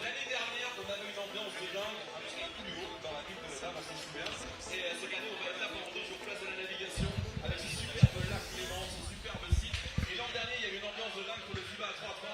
L'année dernière, on avait une ambiance de dingue, absolument plus haut dans la ville de Lausanne, on s'en souvient. Et cette année, on va être là pendant 2 jours place de la navigation, avec ce superbe lac Clément, ce superbe site. Et l'an dernier, il y a eu une ambiance de dingue pour le FIBA 3x3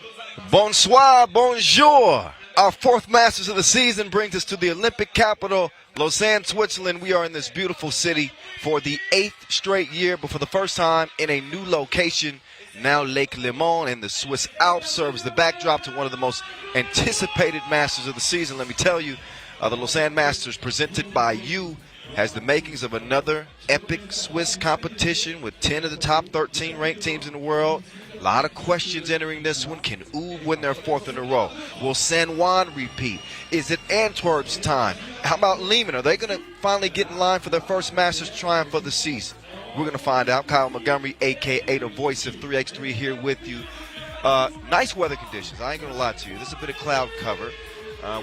Lausanne Masters. Bonsoir, bonjour. Our fourth Masters of the season brings us to the Olympic capital, Lausanne, Switzerland. We are in this beautiful city for the 8th straight year, but for the first time in a new location. Now Lake Léman and the Swiss Alps serves the backdrop to one of the most anticipated Masters of the season. Let me tell you, the Lausanne Masters, presented by you, has the makings of another epic Swiss competition with 10 of the top 13 ranked teams in the world. A lot of questions entering this one. Can Oud win their 4th in a row? Will San Juan repeat? Is it Antwerp's time? How about Lehman? Are they going to finally get in line for their first Masters triumph of the season? We're going to find out. Kyle Montgomery, a.k.a. the voice of 3x3, here with you. Nice weather conditions. I ain't going to lie to you. There's a bit of cloud cover.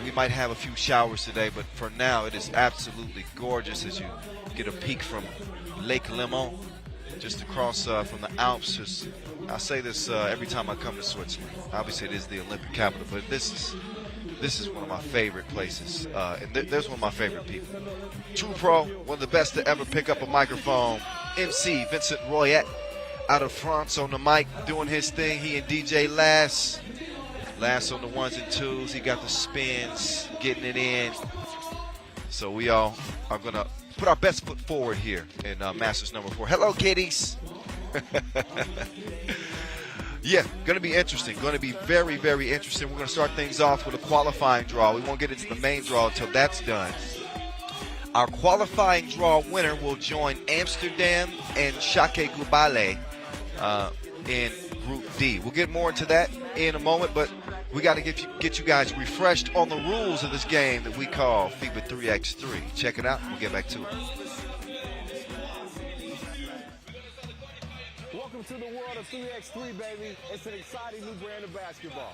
We might have a few showers today, but for now it is absolutely gorgeous as you get a peek from Lake Léman, just across from the Alps. I say this every time I come to Switzerland. Obviously it is the Olympic capital, but this is one of my favorite places, and there's one of my favorite people. True pro, one of the best to ever pick up a microphone. MC Vincent Royette out of France on the mic doing his thing. He and DJ Last on the ones and twos. He got the spins, getting it in. So we all are going to put our best foot forward here in Masters number 4. Hello, kiddies. Yeah, going to be interesting. Going to be very, very interesting. We're going to start things off with a qualifying draw. We won't get into the main draw until that's done. Our qualifying draw winner will join Amsterdam and Shake Gubale in Group D. We'll get more into that in a moment, but we got to get you guys refreshed on the rules of this game that we call FIBA 3x3. Check it out. We'll get back to it. Welcome to the world of 3x3, baby. It's an exciting new brand of basketball.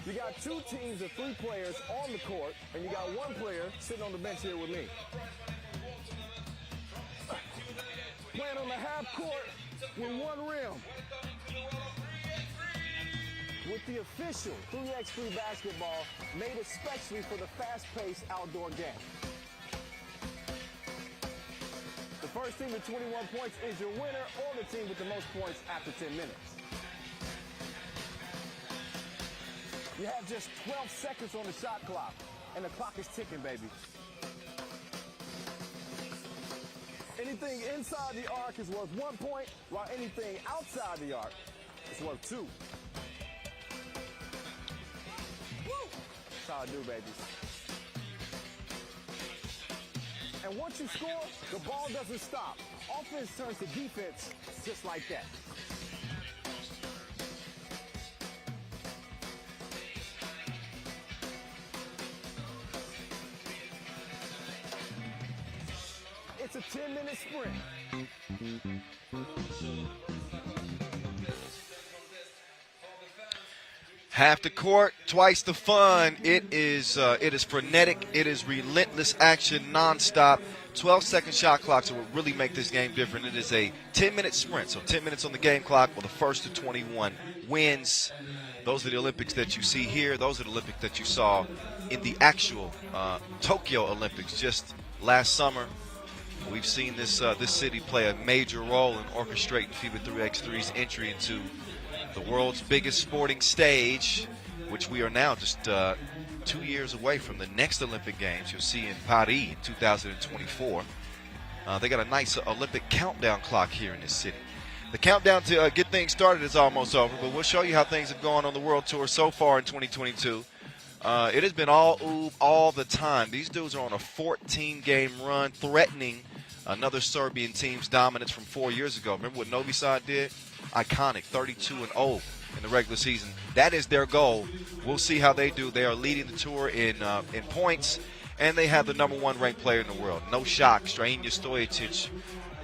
You got 2 teams of 3 players on the court, and you got 1 player sitting on the bench here with me. Playing on the half court with 1 rim. With the official 3x3 basketball made especially for the fast-paced outdoor game. The first team with 21 points is your winner, or the team with the most points after 10 minutes. You have just 12 seconds on the shot clock, and the clock is ticking, baby. Anything inside the arc is worth 1 point, while anything outside the arc is worth 2. That's how I do, babies. And once you score, the ball doesn't stop. Offense turns to defense just like that. It's a 10-minute sprint. Half the court, twice the fun. It is frenetic. It is relentless action, nonstop. 12-second shot clocks will really make this game different. It is a 10-minute sprint, so 10 minutes on the game clock. Well, the first to 21 wins. Those are the Olympics that you see here. Those are the Olympics that you saw in the actual Tokyo Olympics just last summer. We've seen this city play a major role in orchestrating FIBA 3x3's entry into the world's biggest sporting stage, which we are now just 2 years away from the next Olympic Games you'll see in Paris in 2024. They got a nice Olympic countdown clock here in this city. The countdown to get things started is almost over, but we'll show you how things have gone on the World Tour so far in 2022. It has been all ooh all the time. These dudes are on a 14-game run, threatening another Serbian team's dominance from 4 years ago. Remember what Novi Sad did? Iconic, 32-0 in the regular season. That is their goal. We'll see how they do. They are leading the tour in points, and they have the #1 ranked player in the world. No shock, Stranja Stojacic,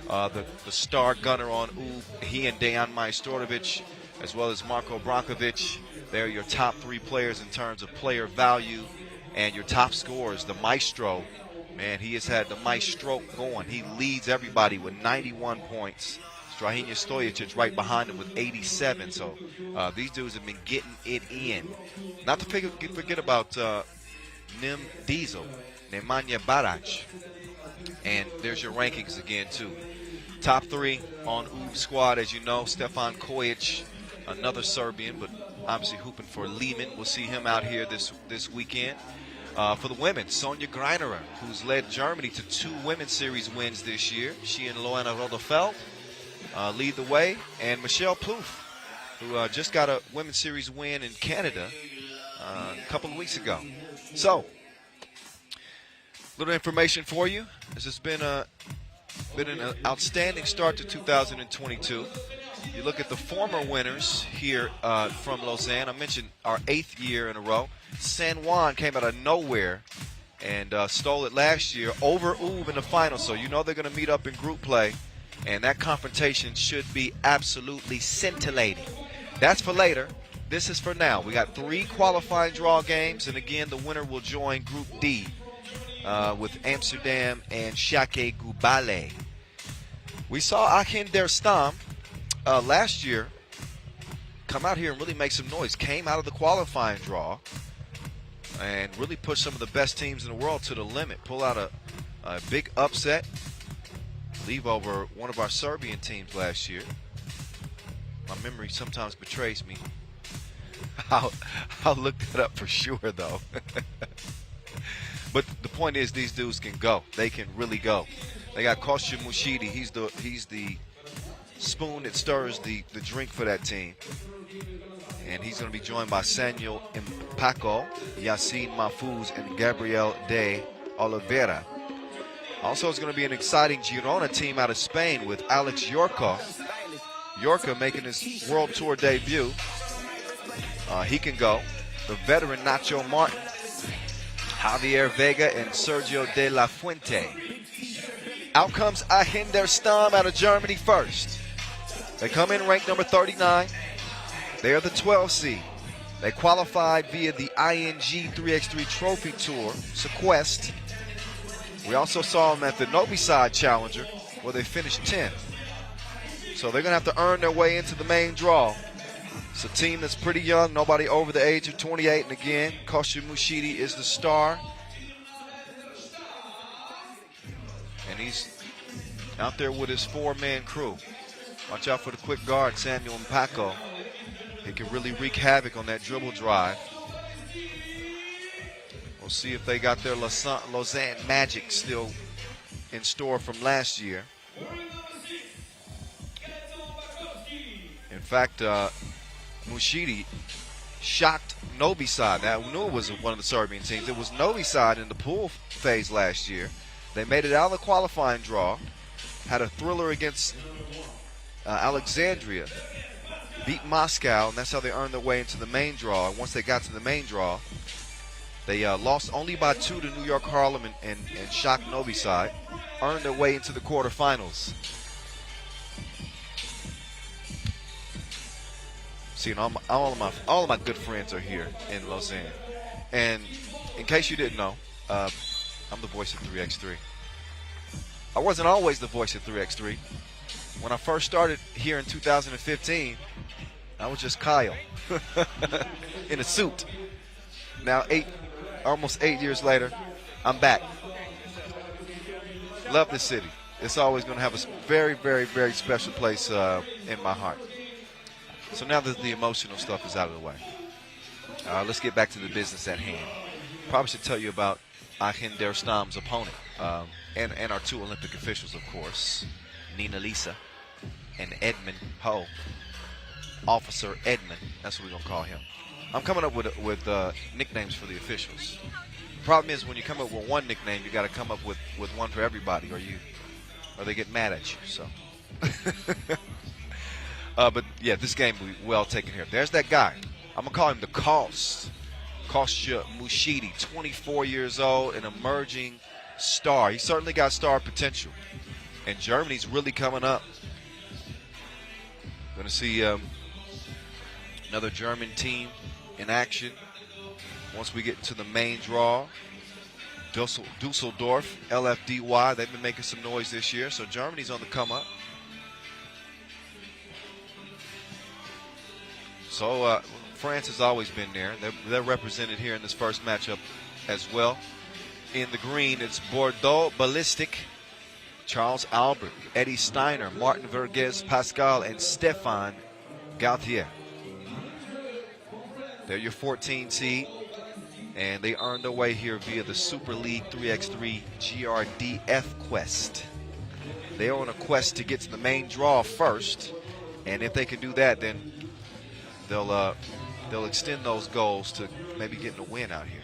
the star gunner on Oud. He and Dejan Majstorovic, as well as Marko Brankovic. They're your top 3 players in terms of player value, and your top scorers, the maestro. Man, he has had the maestro going. He leads everybody with 91 points. Strahinja Stojacic right behind him with 87. So these dudes have been getting it in. Not to forget about Nim Diesel, Nemanja Barac. And there's your rankings again, too. Top 3 on UB squad, as you know, Stefan Kojic, another Serbian, but obviously hooping for Lehman. We'll see him out here this weekend. For the women, Sonja Greinerer, who's led Germany to 2 women's series wins this year. She and Loana Rodefeld lead the way. And Michelle Plouffe, who just got a women's series win in Canada a couple of weeks ago. So, little information for you. This has been an outstanding start to 2022. You look at the former winners here from Lausanne. I mentioned our 8th year in a row. San Juan came out of nowhere and stole it last year over UB in the final. So you know they're going to meet up in group play, and that confrontation should be absolutely scintillating. That's for later. This is for now. We got 3 qualifying draw games, and again, the winner will join Group D with Amsterdam and Shake Gubale. We saw Aachen der Stamm last year come out here and really make some noise. Came out of the qualifying draw and really push some of the best teams in the world to the limit. Pull out a big upset. Leave over one of our Serbian teams last year. My memory sometimes betrays me. I'll look that up for sure, though. But the point is, these dudes can go. They can really go. They got Kostya Mushidi. He's the spoon that stirs the drink for that team. And he's going to be joined by Samuel Mpako, Yassine Mahfouz, and Gabriel de Oliveira. Also, it's going to be an exciting Girona team out of Spain with Alex Yorca. Yorca making his World Tour debut. He can go. The veteran Nacho Martin, Javier Vega, and Sergio de la Fuente. Out comes Aachen der Stamm out of Germany first. They come in ranked number 39. They are the 12th seed. They qualified via the ING 3x3 Trophy Tour, Sequest. We also saw them at the Novi Side Challenger, where they finished 10th. So they're going to have to earn their way into the main draw. It's a team that's pretty young, nobody over the age of 28. And again, Kostya Mushidi is the star. And he's out there with his 4-man crew. Watch out for the quick guard, Samuel Mpako. He can really wreak havoc on that dribble drive. We'll see if they got their Lausanne magic still in store from last year. In fact, Mushidi shocked Novi Sad. Now, we knew it was one of the Serbian teams. It was Novi Sad in the pool phase last year. They made it out of the qualifying draw, had a thriller against Alexandria, beat Moscow, and that's how they earned their way into the main draw. And once they got to the main draw, they lost only by 2 to New York Harlem and shocked Novi Sad, earned their way into the quarterfinals. See, all of my good friends are here in Lausanne. And in case you didn't know, I'm the voice of 3x3. I wasn't always the voice of 3x3. When I first started here in 2015, I was just Kyle in a suit. Now, almost 8 years later, I'm back. Love this city. It's always going to have a very, very, very special place in my heart. So now that the emotional stuff is out of the way, let's get back to the business at hand. Probably should tell you about Aachen der Stamm's opponent and our 2 Olympic officials, of course, Nina Lisa and Edmund Ho. Officer Edmund, that's what we're going to call him. I'm coming up with nicknames for the officials. The problem is when you come up with one nickname, you got to come up with one for everybody, or they get mad at you. So. But, yeah, this game will be well taken care of. There's that guy. I'm going to call him the Kostya Mushidi, 24 years old, an emerging star. He certainly got star potential. And Germany's really coming up. Going to see another German team in action once we get into the main draw. Dusseldorf, LFDY, they've been making some noise this year. So Germany's on the come up. So France has always been there. They're represented here in this first matchup as well. In the green, it's Bordeaux Ballistic, Charles Albert, Eddie Steiner, Martin Vergez Pascal, and Stéphane Gauthier. They're your 14 seed, and they earned their way here via the Super League 3x3 GRDF quest. They're on a quest to get to the main draw first, and if they can do that, then they'll extend those goals to maybe getting a win out here.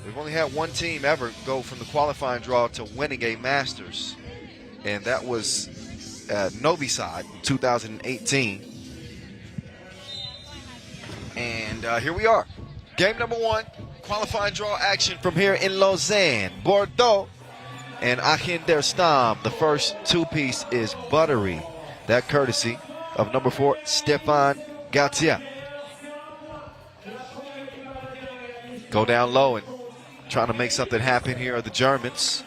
We've only had one team ever go from the qualifying draw to winning a Masters, and that was Novi Sad in 2018. And here we are. Game number one, qualifying draw action from here in Lausanne. Bordeaux and Aachen der Stamm. The first two-piece is Buttery. That courtesy of number 4, Stéphane Gauthier. Go down low and trying to make something happen here are the Germans.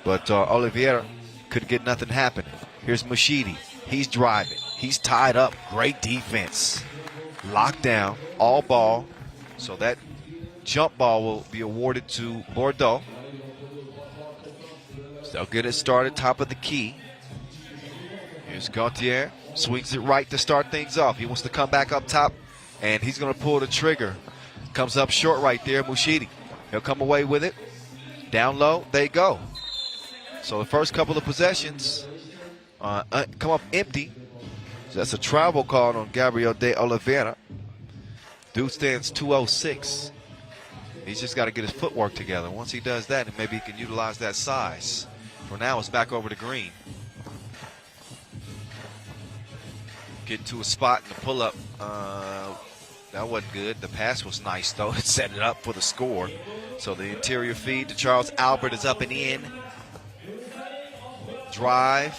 But Oliveira could get nothing happening. Here's Mushidi. He's driving. He's tied up. Great defense. Locked down. All ball. So that jump ball will be awarded to Bordeaux. They'll get it started top of the key. Here's Gauthier. Swings it right to start things off. He wants to come back up top, and he's going to pull the trigger. Comes up short right there, Mushidi. He'll come away with it. Down low, they go. So the first couple of possessions come up empty. So that's a travel call on Gabriel de Oliveira. Dude stands 206. He's just got to get his footwork together. Once he does that, maybe he can utilize that size. For now, it's back over to Green. Getting to a spot in the pull-up. That wasn't good. The pass was nice, though. It set it up for the score. So the interior feed to Charles Albert is up and in. Drive.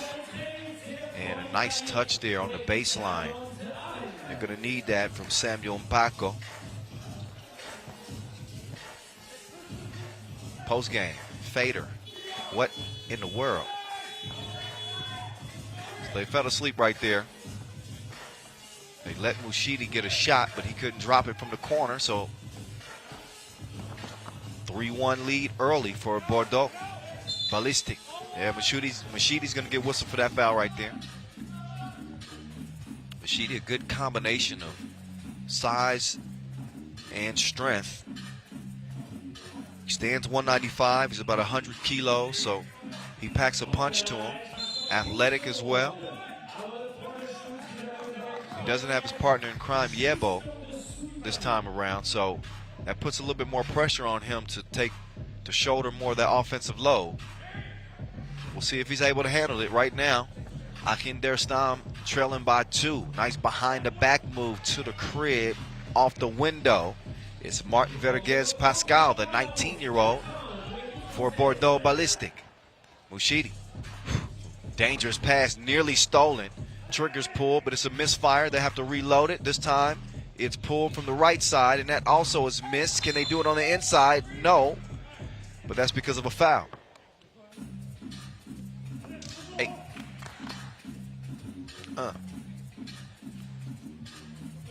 And a nice touch there on the baseline. They're going to need that from Samuel Mpako. Post-game. Fader. What in the world? So they fell asleep right there. They let Mushidi get a shot, but he couldn't drop it from the corner, so 3-1 lead early for Bordeaux. Ballistic. Yeah, Mushidi's going to get whistled for that foul right there. Mushidi, a good combination of size and strength. He stands 195. He's about 100 kilos, so he packs a punch to him. Athletic as well. He doesn't have his partner in crime, Yebo, this time around, so that puts a little bit more pressure on him to shoulder more of that offensive load. We'll see if he's able to handle it right now. Aachen der Stamm trailing by 2. Nice behind the back move to the crib off the window. It's Martin Vergez Pascal, the 19-year-old for Bordeaux Ballistic. Mushidi. Dangerous pass, nearly stolen. Triggers pulled, but it's a misfire. They have to reload it. This time it's pulled from the right side, and that also is missed. Can they do it on the inside? No, but that's because of a foul. Hey.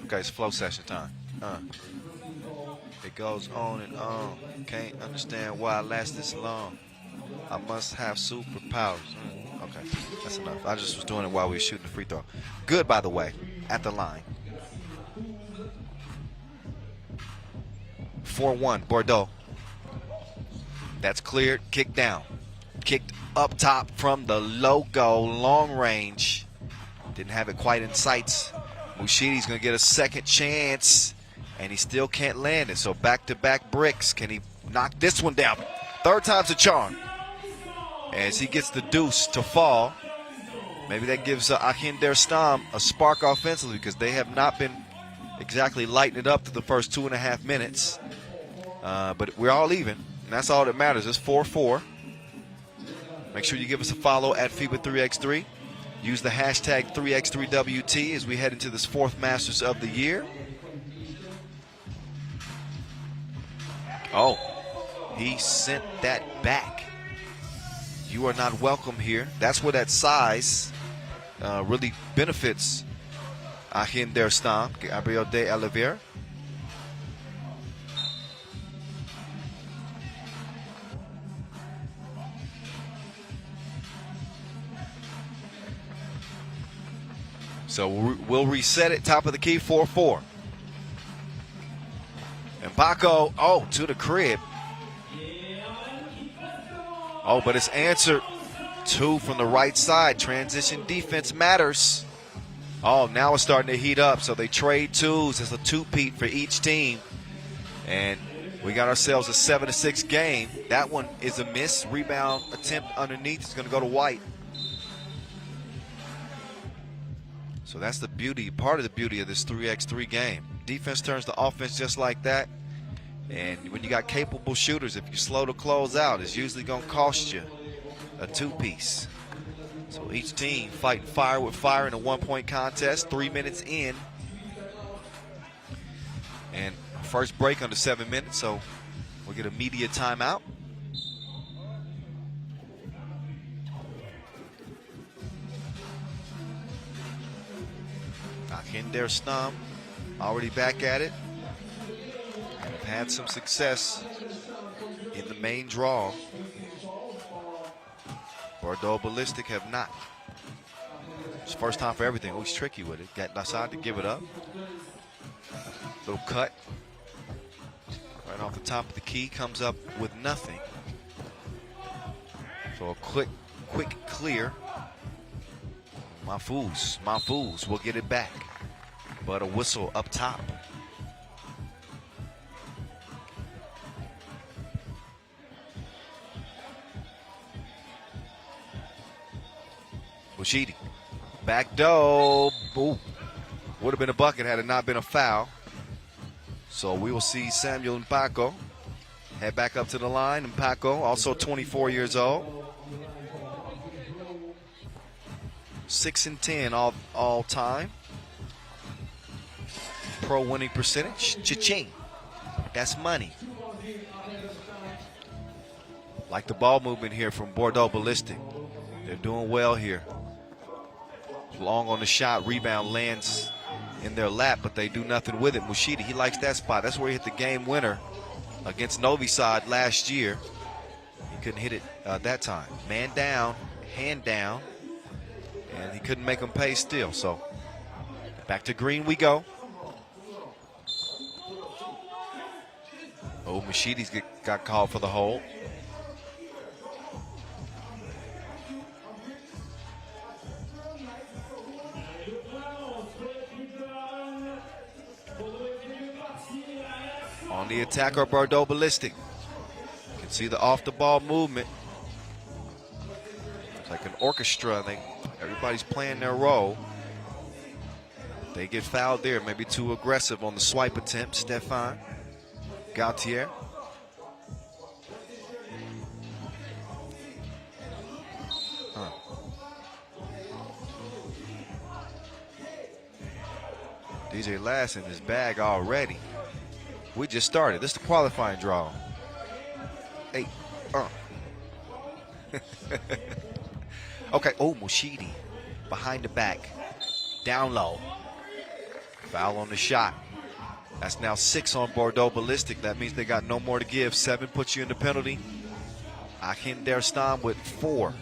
Okay, it's flow session time. It goes on and on. Can't understand why I last this long. I must have superpowers. Okay, that's enough. I just was doing it while we were shooting the free throw. Good, by the way, at the line. 4-1, Bordeaux. That's cleared, kicked down. Kicked up top from the logo, long range. Didn't have it quite in sights. Mushidi's going to get a second chance, and he still can't land it. So back-to-back bricks. Can he knock this one down? Third time's a charm. As he gets the deuce to fall, maybe that gives Aachen der Stamm a spark offensively, because they have not been exactly lighting it up to the first 2.5 minutes. But we're all even, and that's all that matters. It's 4-4. Make sure you give us a follow at FIBA 3x3. Use the hashtag 3x3WT as we head into this 4th Masters of the year. Oh, he sent that back. You are not welcome here. That's where that size really benefits Aachen der Stamm, Gabriel de Oliveira. So we'll reset it, top of the key, 4-4. And Paco, oh, to the crib. Oh, but it's answered. 2 from the right side. Transition defense matters. Oh, now it's starting to heat up. So they trade twos. It's a two-peat for each team. And we got ourselves a 7-6 game. That one is a miss. Rebound attempt underneath is going to go to White. So that's the beauty, part of the beauty of this 3x3 game. Defense turns to offense just like that. And when you got capable shooters, if you're slow to close out, it's usually going to cost you a two-piece. So each team fighting fire with fire in a one-point contest, 3 minutes in. And first break under 7 minutes, so we'll get a media timeout. Aachen der Stamm already back at it. And have had some success in the main draw. Bordeaux Ballistic have not. It's first time for everything. Always tricky with it. Got Lausanne to give it up. Little cut. Right off the top of the key, comes up with nothing. So a quick clear. My fools will get it back. But a whistle up top. Bushidi. Back door. Ooh. Would have been a bucket had it not been a foul. So we will see Samuel and Paco head back up to the line. And Paco, also 24 years old. 6-10 all time. Pro winning percentage. Cha-ching. That's money. Like the ball movement here from Bordeaux Ballistic. They're doing well here. Long on the shot, rebound lands in their lap, but they do nothing with it. Mushidi, he likes that spot. That's where he hit the game winner against Novi Sad last year. He couldn't hit it that time. Man down, hand down, and he couldn't make them pay still. So back to green we go. Oh, Mushidi's got called for the hold. On the attacker, Bordeaux Ballistic. You can see the off-the-ball movement. It's like an orchestra. Everybody's playing their role. They get fouled there, maybe too aggressive on the swipe attempt. Stefan Gautier. DJ Lass in his bag already. We just started. This is the qualifying draw. Hey. Okay. Oh, Mushidi. Behind the back. Down low. Foul on the shot. That's now 6 on Bordeaux Ballistic. That means they got no more to give. 7 puts you in the penalty. Aachen der Stamm with 4.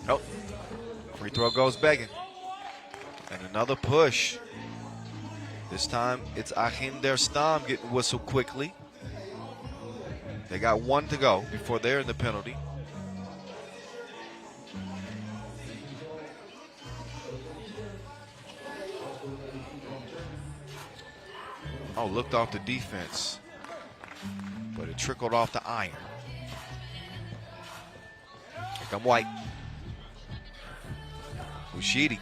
Nope. Free throw goes begging. And another push. This time it's Aachen der Stamm getting whistled quickly. They got 1 to go before they're in the penalty. Oh, looked off the defense. But it trickled off the iron. Here come White. Mushidi.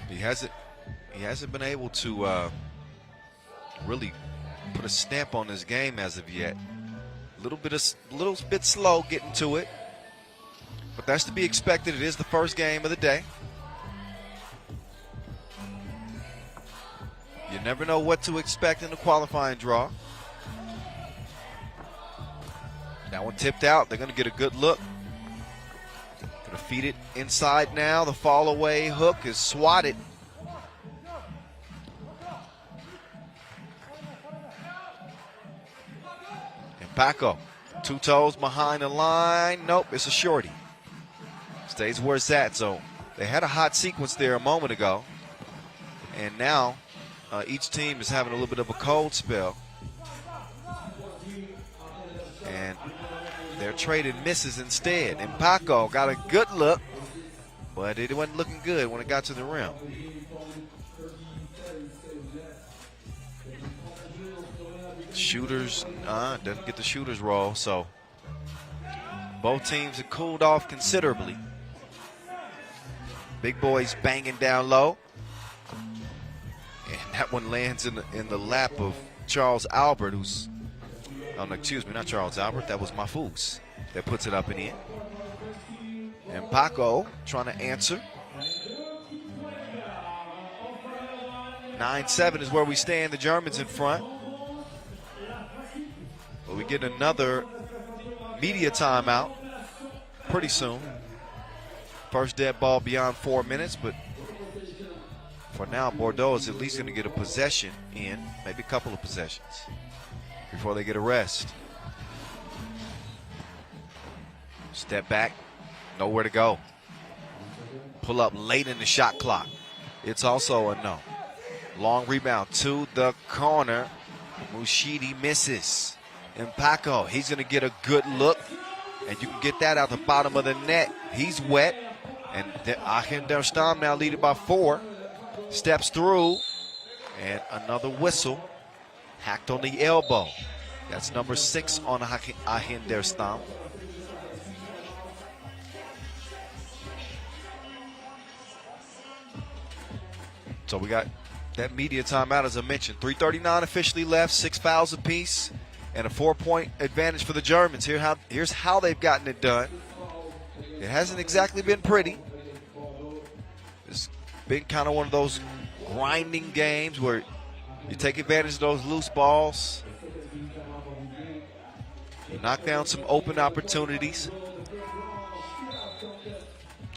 He hasn't been able to really put a stamp on his game as of yet. Little bit slow getting to it, but that's to be expected. It is the first game of the day. You never know what to expect in the qualifying draw. That one tipped out. They're going to get a good look. Going to feed it inside now. The fall away hook is swatted. And Paco, 2 toes behind the line. Nope, it's a shorty. Stays where it's at. So they had a hot sequence there a moment ago. And now each team is having a little bit of a cold spell. And they're trading misses instead. And Paco got a good look, but it wasn't looking good when it got to the rim. Shooters, doesn't get the shooter's roll, so both teams have cooled off considerably. Big boys banging down low. And that one lands in the lap of Charles Albert, who's, oh, no, excuse me, not Charles Albert, that was Mahfouz that puts it up and in. And Paco trying to answer. 9-7 is where we stand. The Germans in front. But we get another media timeout pretty soon. First dead ball beyond 4 minutes, but for now, Bordeaux is at least going to get a possession in, maybe a couple of possessions before they get a rest. Step back, nowhere to go. Pull up late in the shot clock. It's also a no. Long rebound to the corner. Mushidi misses. And Paco, he's going to get a good look. And you can get that out the bottom of the net. He's wet. And Aachen der Stamm now leading by 4. Steps through. And another whistle. Hacked on the elbow. That's number 6 on Aachen der Stamm. So we got that media timeout, as I mentioned. 3:39 officially left, 6 fouls apiece, and a 4-point advantage for the Germans. Here's how they've gotten it done. It hasn't exactly been pretty. It's been kind of one of those grinding games where you take advantage of those loose balls. You knock down some open opportunities.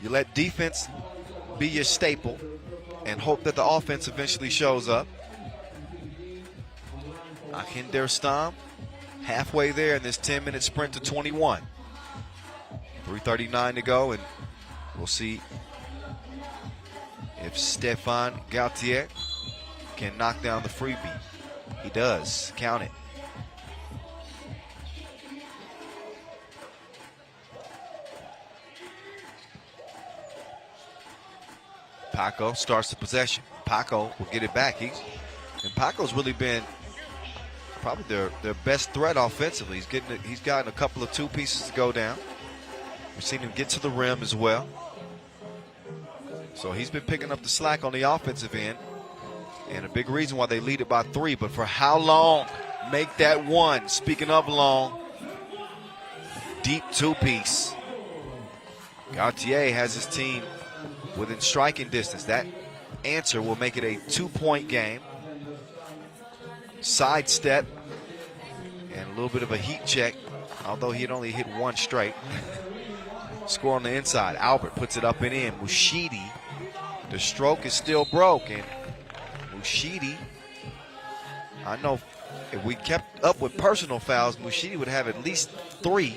You let defense be your staple and hope that the offense eventually shows up. Aachen der Stamm halfway there in this 10-minute sprint to 21. 3:39 to go, and we'll see if Stéphane Gauthier can knock down the freebie. He does. Count it. Paco starts the possession. Paco will get it back. And Paco's really been probably their best threat offensively. He's gotten a couple of 2 pieces to go down. We've seen him get to the rim as well. So he's been picking up the slack on the offensive end. And a big reason why they lead it by 3. But for how long? Make that 1. Speaking of long, deep 2-piece. Gauthier has his team within striking distance. That answer will make it a 2-point game. Sidestep and a little bit of a heat check, although he had only hit 1 straight. Score on the inside. Albert puts it up and in. Mushidi, the stroke is still broke, and Mushidi, I know if we kept up with personal fouls, Mushidi would have at least 3,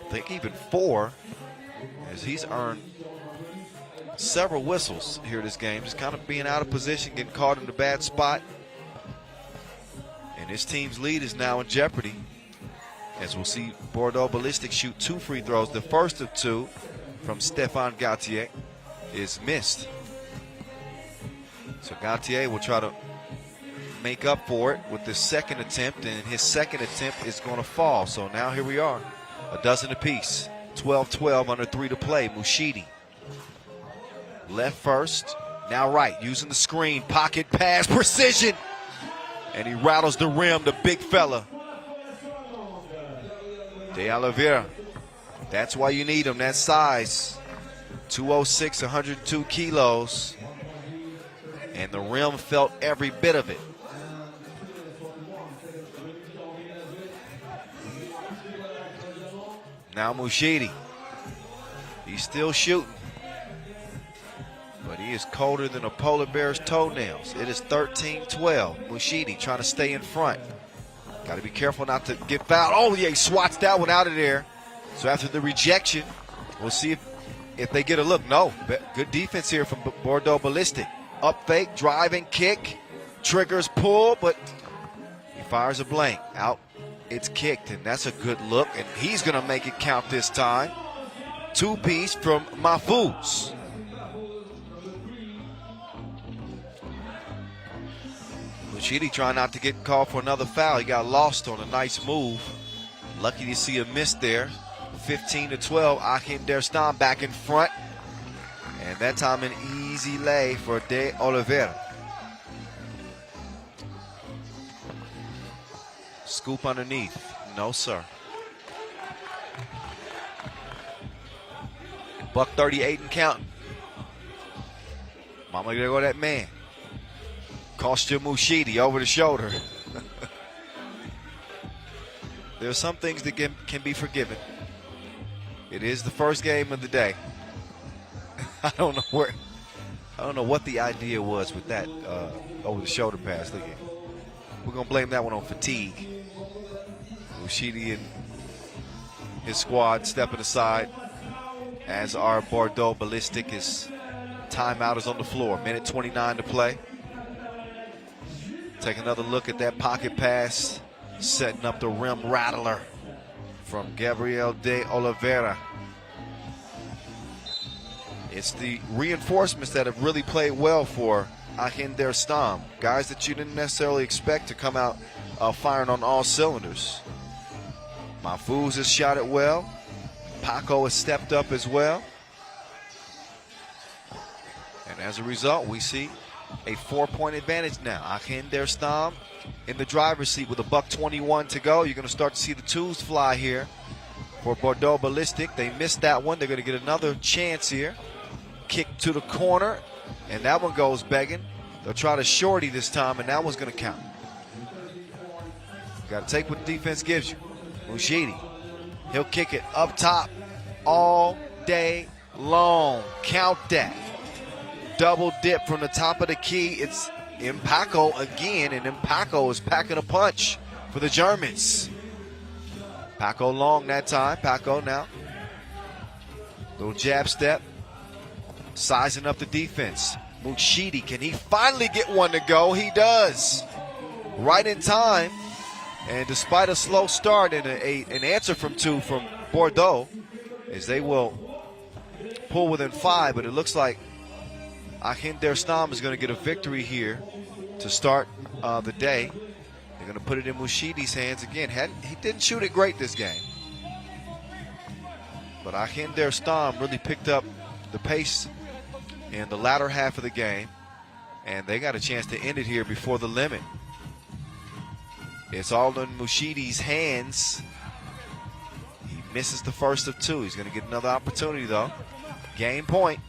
I think even 4, as he's earned several whistles here this game, just kind of being out of position, getting caught in a bad spot. And his team's lead is now in jeopardy, as we'll see Bordeaux Ballistic shoot 2 free throws. The first of 2 from Stéphane Gauthier is missed. So Gauthier will try to make up for it with the second attempt, and his second attempt is going to fall. So now here we are, a dozen apiece. 12-12 under 3 to play. Mushidi. Left first, now right, using the screen, pocket pass, precision. And he rattles the rim, the big fella. De Oliveira, that's why you need him, that size. 206, 102 kilos. And the rim felt every bit of it. Now Mushidi. He's still shooting. But he is colder than a polar bear's toenails. It is 13-12. Mushidi trying to stay in front. Got to be careful not to get fouled. Oh, yeah, he swats that one out of there. So after the rejection, we'll see if they get a look. No, good defense here from Bordeaux Ballistic. Up fake, driving, kick, triggers, pull, but he fires a blank. Out, it's kicked, and that's a good look, and he's going to make it count this time. Two-piece from Mahfouz. Mushidi trying not to get called for another foul. He got lost on a nice move. Lucky to see a miss there. 15-12, Aachen der Stamm back in front. And that time an easy lay for De Oliveira. Scoop underneath. No, sir. Buck 38 and counting. Mama, there go that man. Costa Mushidi over the shoulder. There are some things that can be forgiven. It is the first game of the day. I don't know what the idea was with that over the shoulder pass. Look at, we're gonna blame that one on fatigue. Mushidi and his squad stepping aside as our Bordeaux Ballistic is timeout is on the floor. Minute 29 to play. Take another look at that pocket pass, setting up the rim rattler from Gabriel De Oliveira. It's the reinforcements that have really played well for Aachen der Stamm. Guys that you didn't necessarily expect to come out firing on all cylinders. Mahfouz has shot it well. Paco has stepped up as well. And as a result, we see a 4-point advantage now. Aachen der Stamm in the driver's seat with $1:21 to go. You're going to start to see the twos fly here for Bordeaux Ballistic. They missed that one. They're going to get another chance here. Kick to the corner, and that one goes begging. They'll try to shorty this time, and that one's going to count. Got to take what the defense gives you. Mushidi, he'll kick it up top all day long. Count that. Double dip from the top of the key. It's Paco again, and Paco is packing a punch for the Germans. Paco long that time. Paco now. Little jab step. Sizing up the defense. Mushidi, can he finally get one to go? He does. Right in time. And despite a slow start and an answer from two from Bordeaux, as they will pull within 5, but it looks like Aachen der Stamm is going to get a victory here to start the day. They're going to put it in Mushidi's hands again. He didn't shoot it great this game. But Aachen der Stamm really picked up the pace in the latter half of the game, and they got a chance to end it here before the limit. It's all in Mushidi's hands. He misses the first of 2. He's going to get another opportunity, though. Game point.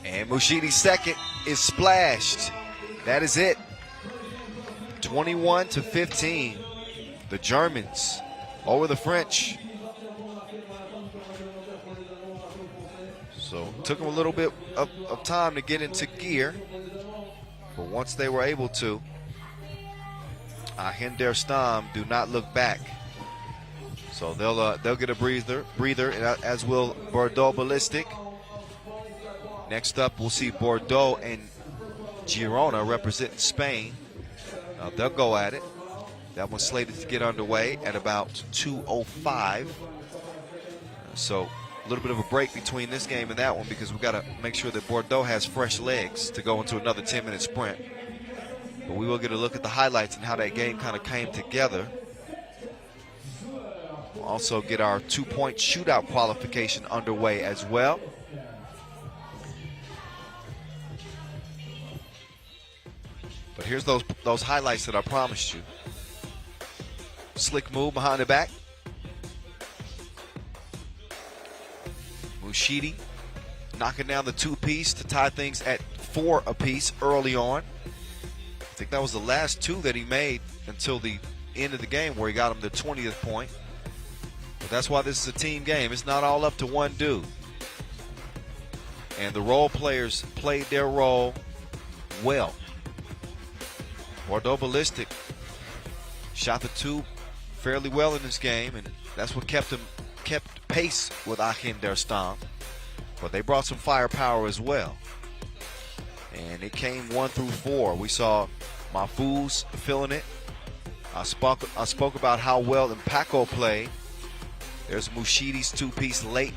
And Mushidi's second is splashed. That is it. 21-15. The Germans over the French. So it took them a little bit of time to get into gear. But once they were able to, Aachen der Stamm do not look back. So they'll get a breather, as will Bordeaux Ballistic. Next up, we'll see Bordeaux and Girona representing Spain. They'll go at it. That one's slated to get underway at about 2:05. So a little bit of a break between this game and that one because we've got to make sure that Bordeaux has fresh legs to go into another 10-minute sprint. But we will get a look at the highlights and how that game kind of came together. We'll also get our 2-point shootout qualification underway as well. But here's those highlights that I promised you. Slick move behind the back. Mushidi knocking down the two-piece to tie things at 4 apiece early on. I think that was the last 2 that he made until the end of the game where he got him the 20th point. But that's why this is a team game. It's not all up to one dude. And the role players played their role well. Bordeaux Ballistic shot the 2 fairly well in this game, and that's what kept pace with Aachen der Stamm. But they brought some firepower as well. And it came 1 through 4. We saw Mahfouz filling it. I spoke about how well Mpako played. There's Mushidi's 2-piece late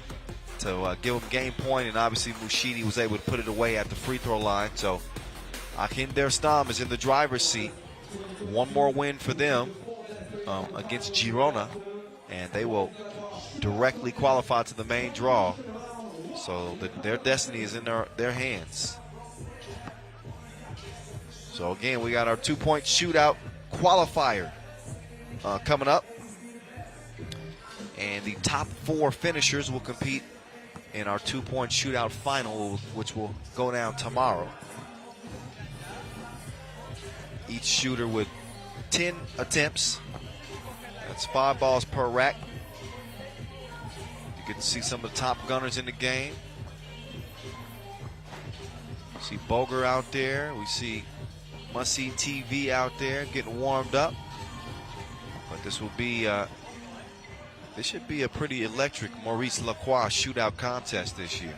to give him game point, and obviously Mushidi was able to put it away at the free throw line. So Aachen der Stamm is in the driver's seat. One more win for them against Girona, and they will directly qualify to the main draw. So their destiny is in their hands. So again, we got our 2-point shootout qualifier coming up. And the top 4 finishers will compete in our 2-point shootout final, which will go down tomorrow. Each shooter with 10 attempts. That's 5 balls per rack. You get to see some of the top gunners in the game. See Boger out there. We see Must-See TV out there getting warmed up. But this will be this should be a pretty electric Maurice Lacroix shootout contest this year.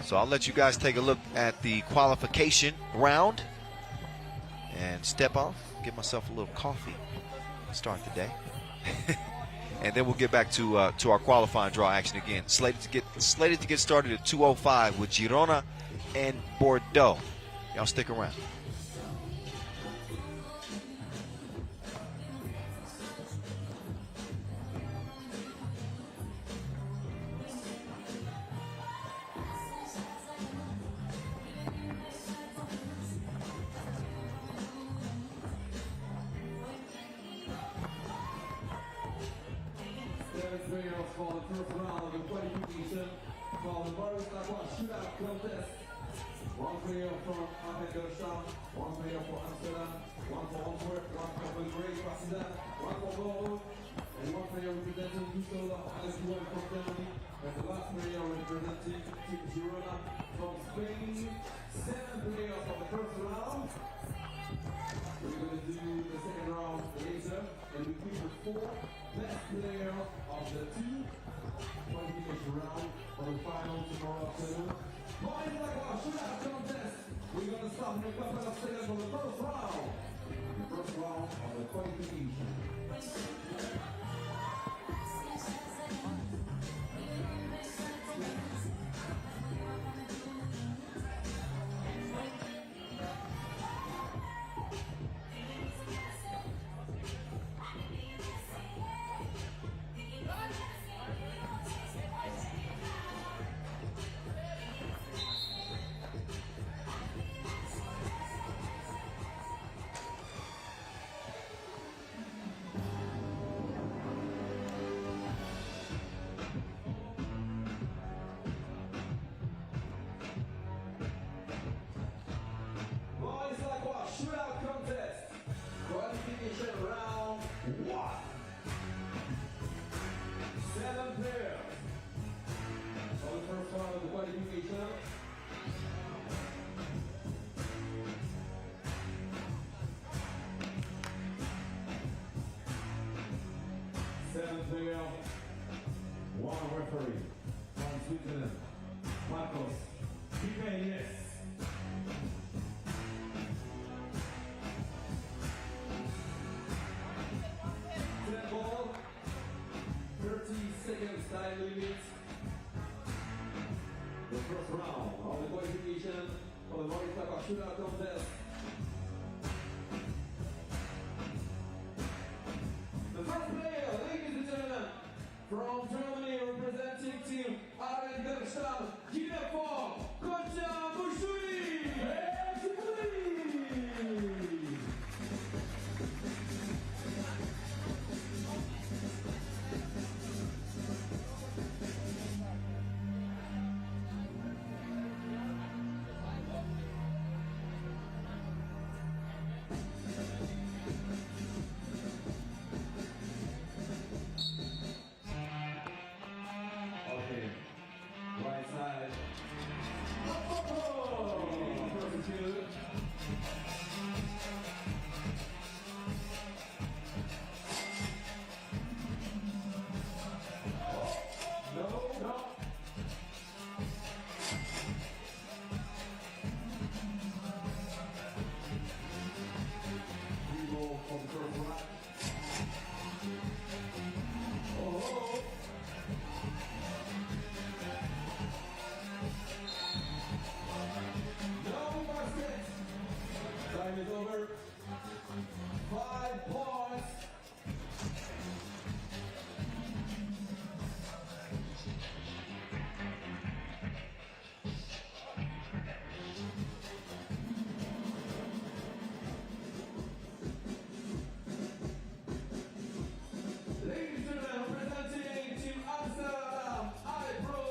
So I'll let you guys take a look at the qualification round and step off, get myself a little coffee, start the day. And then we'll get back to our qualifying draw action again. Slated to get started at 2:05 with Girona and Bordeaux. Y'all stick around. For the first round of the qualification for the Bordeaux Shoot Out Contest. 1 player from Aachen der Stamm, 1 player for Amsterdam, 1 for Antwerp, 1 for Belgrade, 1 for Vaud, and 1 player representing Düsseldorf, and 1 from Germany, and the last player representing Team Girona from Spain. 7 players for the first round. We're going to do the second round later, and we keep the 4 best players of the 2 qualification round for the final tomorrow afternoon. Boys, like our shootout contest, we're going to start in a couple of seconds for the first round. The first round of the qualification. Shootout contest, qualification round 1. 7 players. So the first round of the qualification. Seven players, 1 referee from Switzerland, Marcos. Yes. Time limit. The first round of the qualification for the Maurice Lacroix Shootout Contest. The first player, ladies and gentlemen, from Germany, representing Team Aachen der Stamm, give it for Time is over. 5 points. Ladies and gentlemen, representing Team Amsterdam, Pro,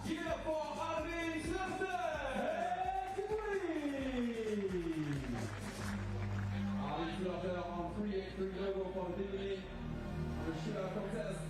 give it up for Armin Slumster! Armin Slumster on 3x3 logo for the beginning of the shootout contest.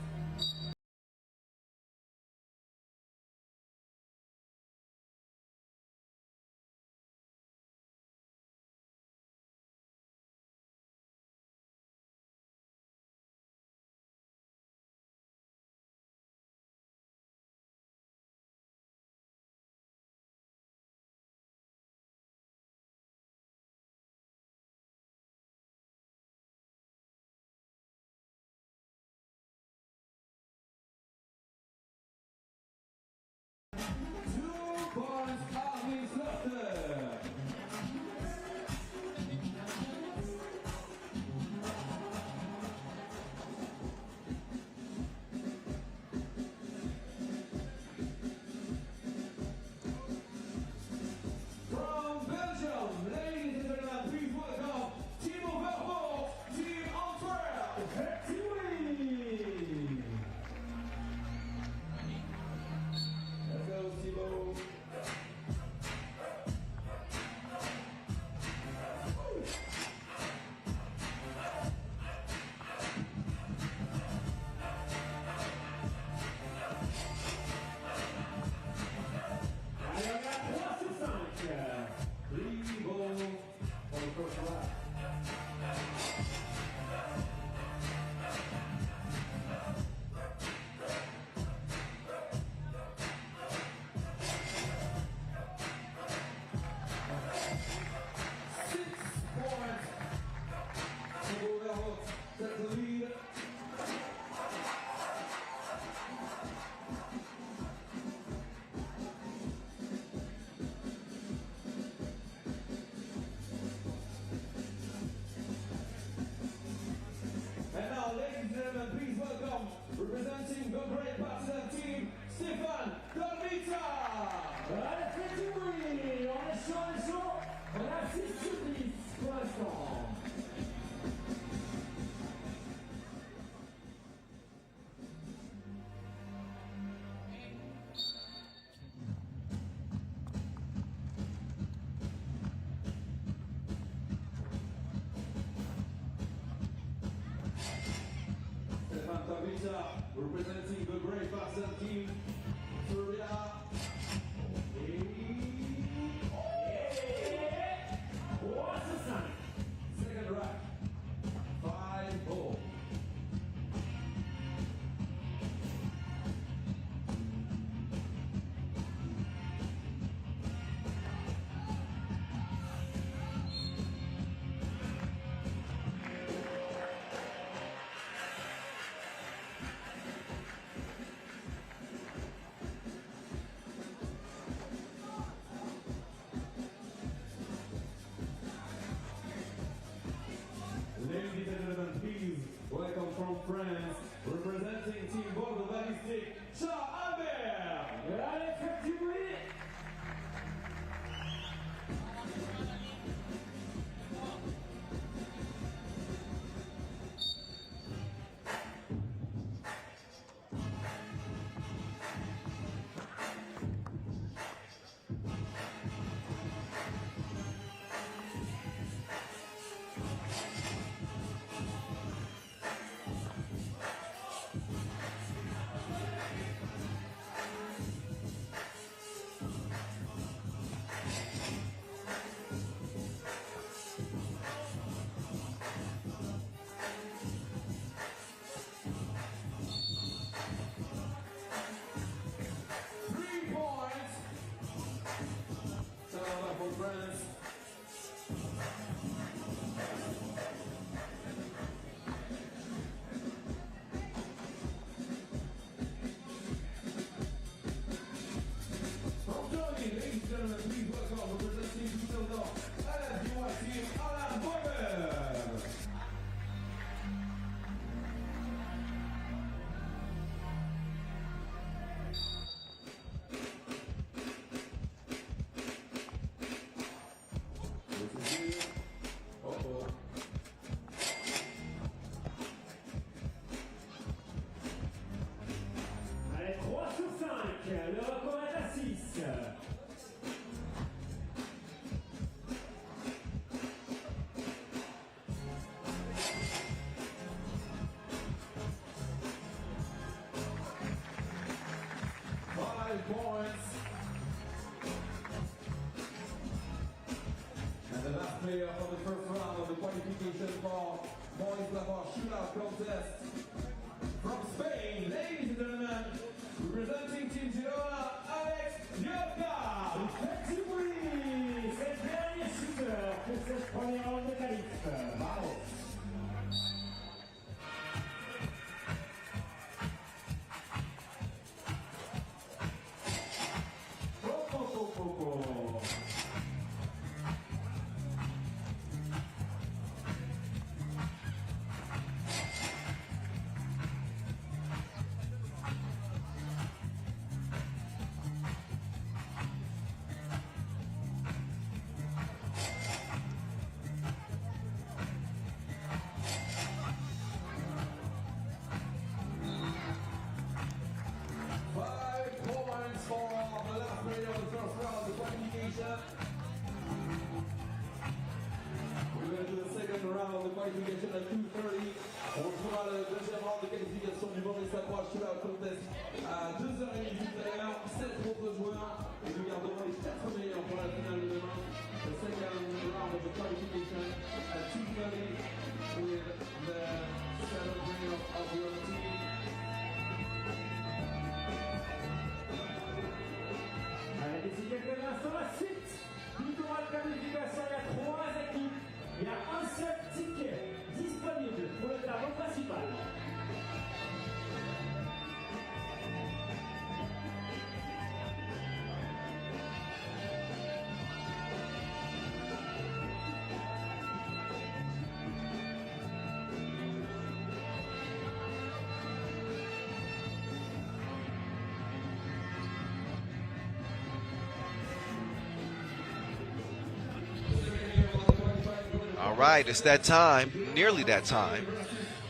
From Belgium, ladies and gentlemen, please welcome Team Vaud, Team Antwerp, Team. Let's go, Thibaut. And now, ladies and gentlemen, please welcome, representing the great Barcelona team, Stéphane Dolmita. Oui, on est chaud, on a 6 sur 10 pour l'instant. Stéphane Dolmita, representing the great Barcelona team, Serbia. Second rack, 5-0. Points. And the last player of the first round of the qualification for boys Vaud shootout contest from Spain, ladies and gentlemen, representing Team Girona, Alex Yorka. Petit bruit, c'est le dernier shooter pour cette première ronde de qualif. Bravo. Round de qualification à 2:30. On retrouvera le deuxième round de qualification du Bordeaux Shoot Out Contest à 2h30 tout à l'heure. 7 autres joueurs et nous garderons les 4 meilleurs pour la finale de demain. The second round of the qualification at 2:30 with the 7 winners of your team. Allez, d'ici quelques instants, la suite du tournoi de qualification. Il y a 3 équipes. Il y a un seul ticket disponible pour le tableau principal. All right, it's that time, nearly that time,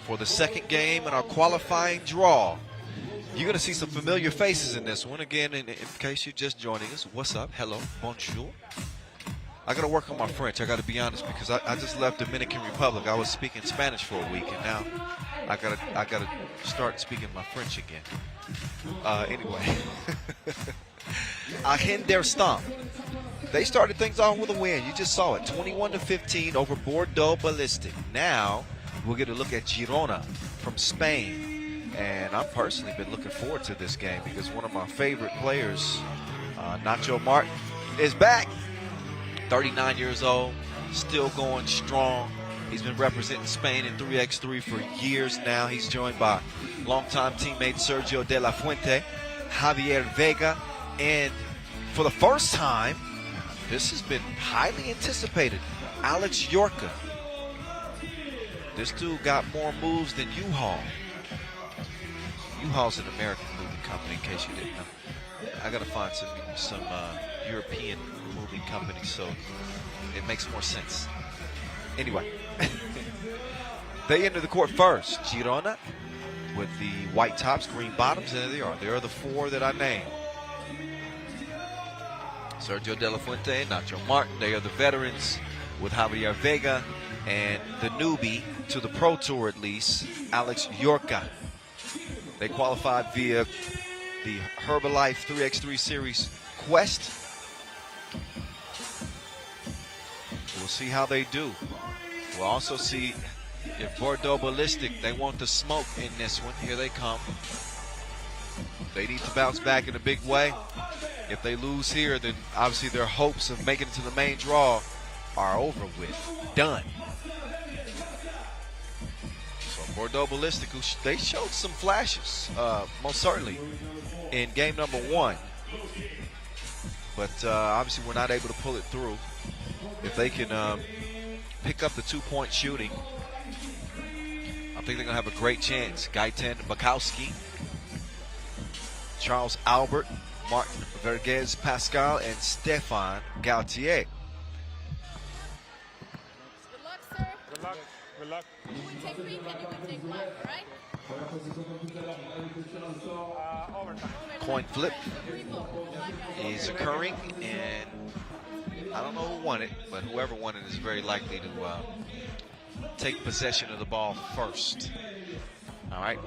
for the second game in our qualifying draw. You're going to see some familiar faces in this one. Again, in case you're just joining us, what's up? Hello, bonjour. I got to work on my French, I got to be honest, because I just left Dominican Republic. I was speaking Spanish for a week, and now I gotta start speaking my French again. Anyway, Aachen der Stamm. They started things off with a win. You just saw it, 21-15 over Bordeaux Ballistic. Now we'll get a look at Girona from Spain, and I've personally been looking forward to this game because one of my favorite players, Nacho Martin, is back. 39 years old, still going strong. He's been representing Spain in 3x3 for years now. He's joined by longtime teammate Sergio De La Fuente, Javier Vega, and for the first time, this has been highly anticipated, Alex Yorka. This dude got more moves than U-Haul. U-Haul's an American moving company, in case you didn't know. I gotta find some European moving companies, so it makes more sense. Anyway, they enter the court first. Girona with the white tops, green bottoms, and there they are. There are the 4 that I named. Sergio De La Fuente, Nacho Martin, they are the veterans with Javier Vega, and the newbie to the Pro Tour at least, Alex Yorka. They qualified via the Herbalife 3x3 Series Quest. We'll see how they do. We'll also see if Bordeaux Ballistic, they want the smoke in this one. Here they come. They need to bounce back in a big way. If they lose here, then obviously their hopes of making it to the main draw are over with, done. So Bordeaux Ballistic, they showed some flashes, most certainly, in game number 1. But obviously we're not able to pull it through. If they can pick up the 2-point shooting, I think they're going to have a great chance. Gaetan Bukowski, Charles Albert, Martin Vergez Pascal, and Stefan Gautier. Good luck, sir. Good luck. Good luck. You would take 3, and you would take 1, right? Overtime. Coin flip So 3 more. is occurring, and I don't know who won it, but whoever won it is very likely to take possession of the ball first. All right,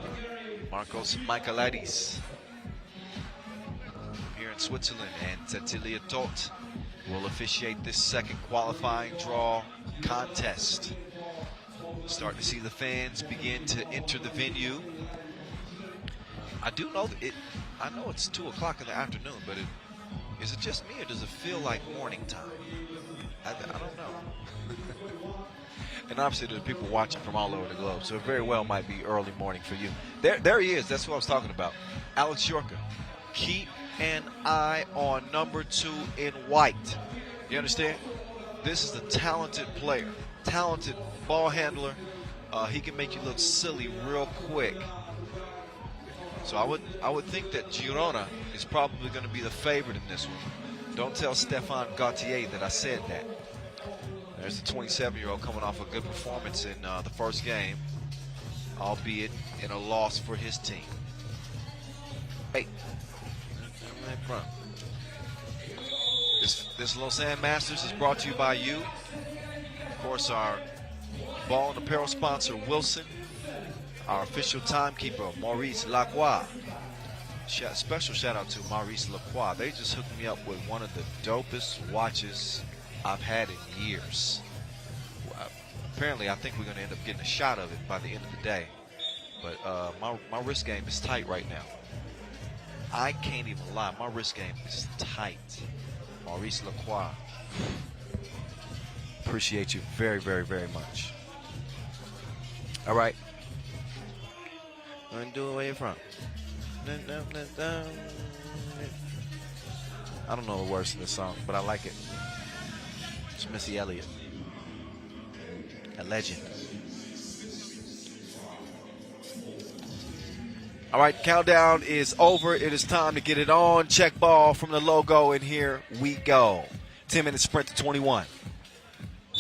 Marcos Michaelidis here in Switzerland, and Cecilia Todt will officiate this second qualifying draw contest. Starting to see the fans begin to enter the venue. I do know that I know it's 2 o'clock in the afternoon, but is it just me, or does it feel like morning time? I don't know. And obviously there's people watching from all over the globe, so it very well might be early morning for you. There he is. That's what I was talking about. Alex Yorka. Keep an eye on number 2 in white. You understand? This is a talented player, talented ball handler. He can make you look silly real quick. So I would think that Girona is probably going to be the favorite in this one. Don't tell Stéphane Gauthier that I said that. There's the 27-year-old coming off a good performance in the first game, albeit in a loss for his team. Hey, in front. This Lausanne Masters is brought to you by you. Of course, our ball and apparel sponsor, Wilson. Our official timekeeper, Maurice Lacroix. Special shout out to Maurice Lacroix. They just hooked me up with one of the dopest watches I've had in years. Apparently, I think we're going to end up getting a shot of it by the end of the day. But my wrist game is tight right now. I can't even lie. My wrist game is tight. Maurice Lacroix. Appreciate you very, very, very much. All right. Undo where you're from. I don't know the words to this song, but I like it. It's Missy Elliott, a legend. All right, countdown is over. It is time to get it on. Check ball from the logo, and here we go. 10-minute sprint to 21.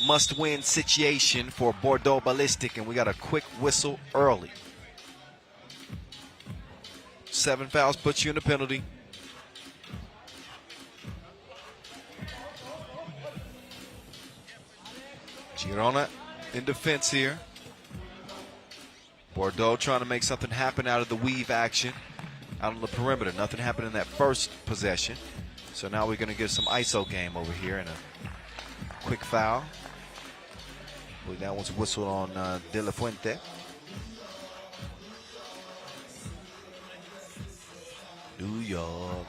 Must-win situation for Bordeaux Ballistic, and we got a quick whistle early. 7 fouls puts you in the penalty. Girona in defense here. Bordeaux trying to make something happen out of the weave action out on the perimeter. Nothing happened in that first possession. So now we're going to get some ISO game over here and a quick foul. I believe that one's whistled on De La Fuente. New York.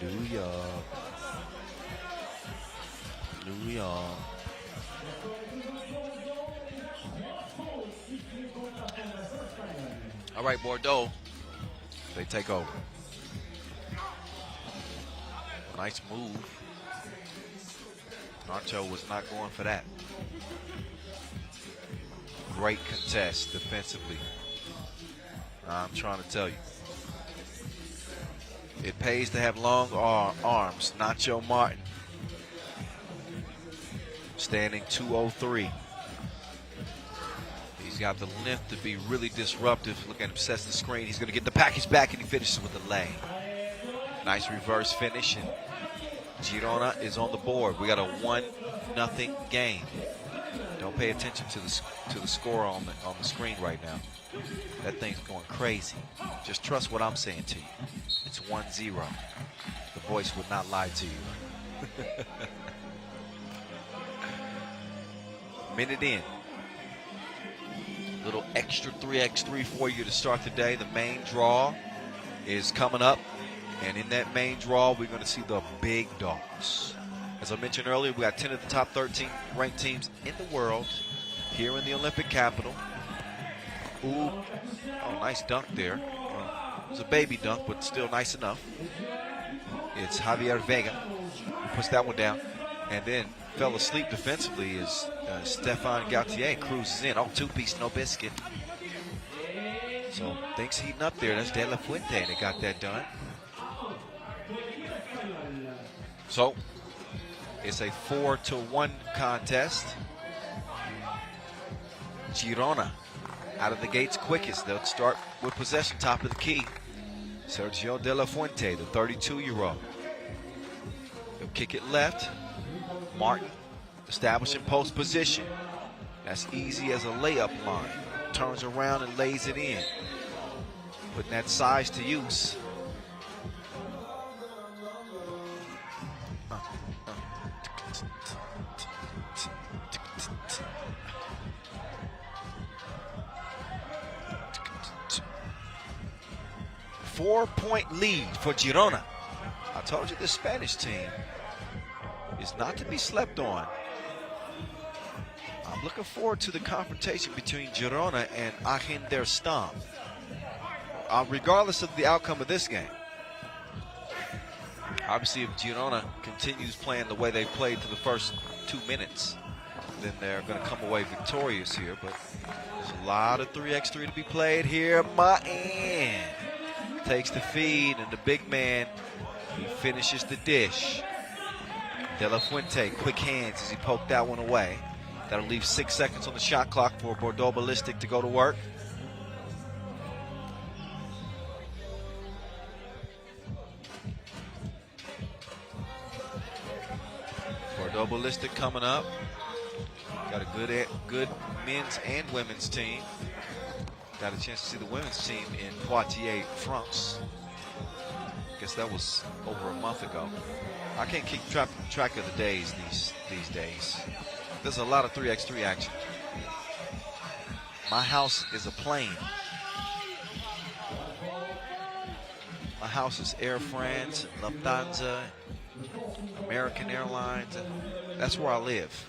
New York. New York. All right, Bordeaux. They take over. Nice move. Nacho was not going for that. Great contest defensively. I'm trying to tell you. It pays to have long arms. Nacho Martin standing 203. He's got the length to be really disruptive. Look at him, sets the screen. He's going to get the package back, and he finishes with the lane. Nice reverse finish, and Girona is on the board. We got a 1-0 game. Don't pay attention to the score on the screen right now. That thing's going crazy. Just trust what I'm saying to you. It's 1-0. The voice would not lie to you. Minute in. Little extra 3x3 for you to start the day. The main draw is coming up. And in that main draw, we're going to see the big dogs. As I mentioned earlier, we got 10 of the top 13 ranked teams in the world here in the Olympic capital. Ooh, oh, nice dunk there. It was a baby dunk, but still nice enough. It's Javier Vega who puts that one down. And then fell asleep defensively is Stéphane Gauthier cruises in. Oh, two-piece, no biscuit. So things heating up there. That's De La Fuente that got that done. So It's a 4-1 contest. Girona out of the gates quickest. They'll start with possession, top of the key. Sergio De La Fuente, the 32-year-old. He'll kick it left. Martin establishing post position. That's easy as a layup line. Turns around and lays it in. Putting that size to use. 4-point lead for Girona. I told you this Spanish team is not to be slept on. I'm looking forward to the confrontation between Girona and Aachen der Stamm. Regardless of the outcome of this game. Obviously, if Girona continues playing the way they played for the first 2 minutes, then they're going to come away victorious here. But there's a lot of 3x3 to be played here. Martin takes the feed, and the big man, he finishes the dish. De La Fuente, quick hands as he poked that one away. That'll leave 6 seconds on the shot clock for Bordeaux Ballistic to go to work. Bordeaux Ballistic coming up. Got a good men's and women's team. Got a chance to see the women's team in Poitiers, France. Guess that was over a month ago. I can't keep track of the days these days. There's a lot of 3x3 action. My house is a plane. My house is Air France, Lufthansa, American Airlines. That's where I live.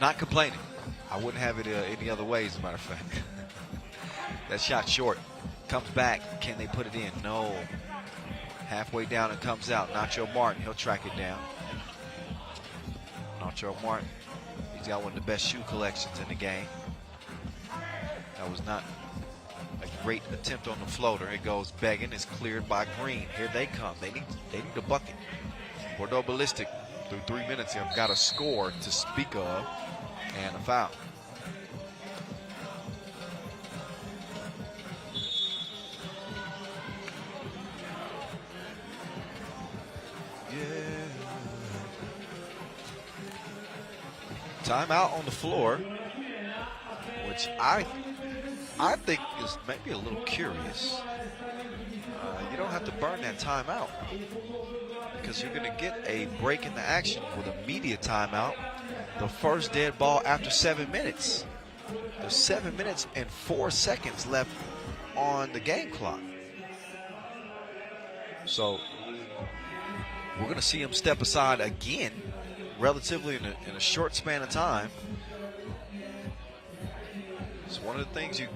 Not complaining. I wouldn't have it any other way, as a matter of fact. That shot short. Comes back. Can they put it in? No. Halfway down and comes out. Nacho Martin. He'll track it down. Nacho Martin. He's got one of the best shoe collections in the game. That was not a great attempt on the floater. It goes begging. It's cleared by Green. Here they come. They need a bucket. Bordeaux Ballistic, through 3 minutes, have got a score to speak of and a foul. Timeout on the floor, which I think is maybe a little curious. You don't have to burn that timeout because you're going to get a break in the action with a media timeout. The first dead ball after 7 minutes. There's 7 minutes and 4 seconds left on the game clock. So we're going to see him step aside again, relatively in a short span of time. It's one of the things you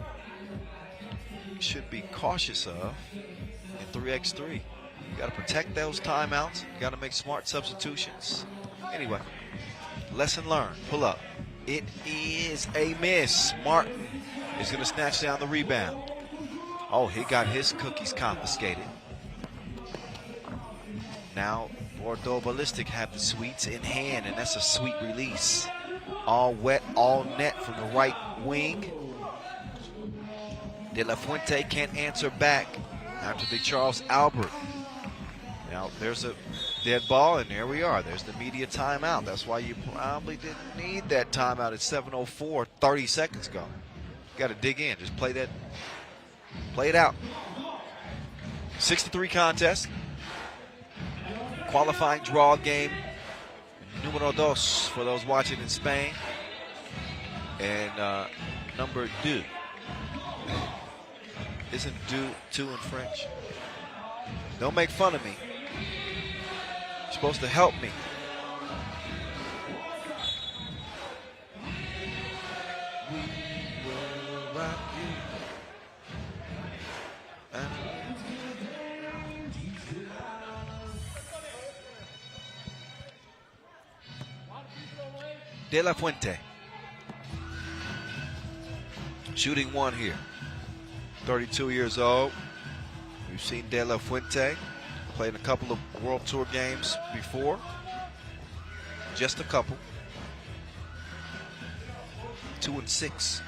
should be cautious of in 3x3. You got to protect those timeouts. You got to make smart substitutions. Anyway, lesson learned. Pull up. It is a miss. Martin is going to snatch down the rebound. Oh, he got his cookies confiscated. Now Bordeaux Ballistic have the sweets in hand, and that's a sweet release. All wet, all net from the right wing. De La Fuente can't answer back after the Charles Albert. Now there's a dead ball, and there we are. There's the media timeout. That's why you probably didn't need that timeout at 7:04, 30 seconds ago. You got to dig in. Just play it out. 6-3 contest. Qualifying draw game. Numero dos for those watching in Spain. And number deux. Isn't two in French? Don't make fun of me. You're supposed to help me. De La Fuente. Shooting one here. 32 years old. We've seen De La Fuente played a couple of World Tour games before. Just a couple. 2-6,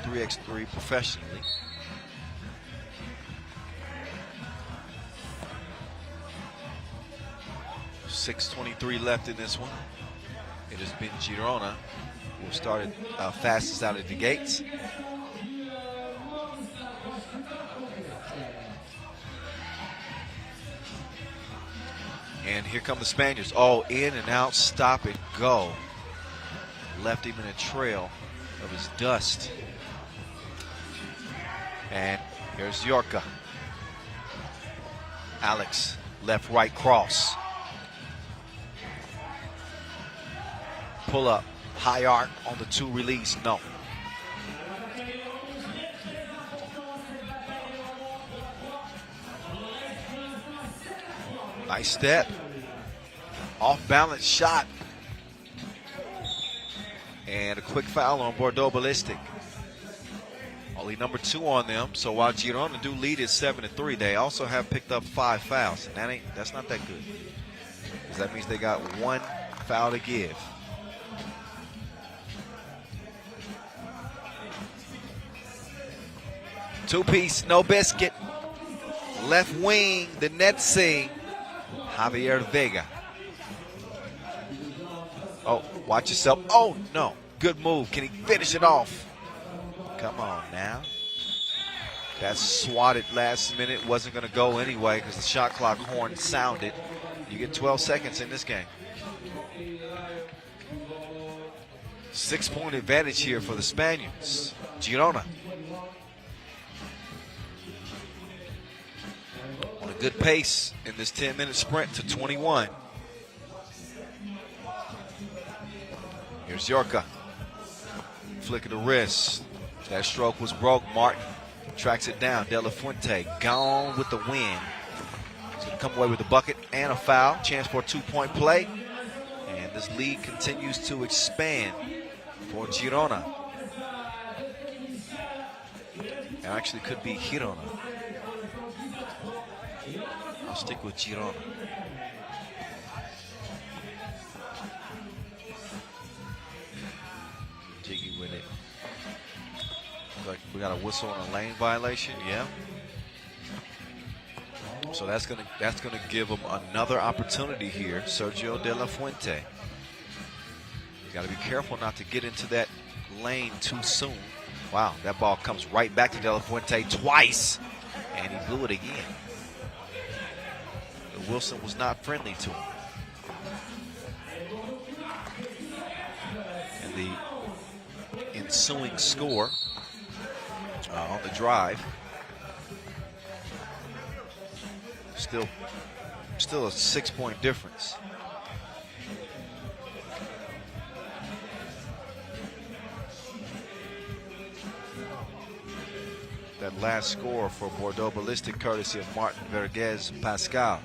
3x3 professionally. .623 left in this one. It has been Girona who started fastest out of the gates. And here come the Spaniards. Oh, in and out, stop and go. Left him in a trail of his dust. And here's Yorka. Alex, left, right cross. Pull up, high arc on the 2 release, no. Nice step. Off balance shot. And a quick foul on Bordeaux Ballistic. Only number 2 on them. So while Girona do lead is 7-3, they also have picked up 5 fouls. And that's not that good. Because that means they got 1 foul to give. Two-piece, no biscuit. Left wing, the net sing. Javier Vega. Oh, watch yourself. Oh, no. Good move. Can he finish it off? Come on now. That's swatted last minute. Wasn't going to go anyway because the shot clock horn sounded. You get 12 seconds in this game. 6-point advantage here for the Spaniards. Girona. On a good pace in this 10-minute sprint to 21. Here's Yorka. Flick of the wrist. That stroke was broke. Martin tracks it down. De La Fuente gone with the win. He's going to come away with a bucket and a foul. Chance for a 2-point play. And this lead continues to expand for Girona. It actually could be Girona. I'll stick with Girona. Jiggy with it. Looks like we got a whistle on a lane violation. Yeah. So that's gonna give them another opportunity here. Sergio De La Fuente. You got to be careful not to get into that lane too soon. Wow, that ball comes right back to De La Fuente twice, and he blew it again. Wilson was not friendly to him. And the ensuing score on the drive, still a 6-point difference. That last score for Bordeaux Ballistic, courtesy of Martin Vergez Pascal.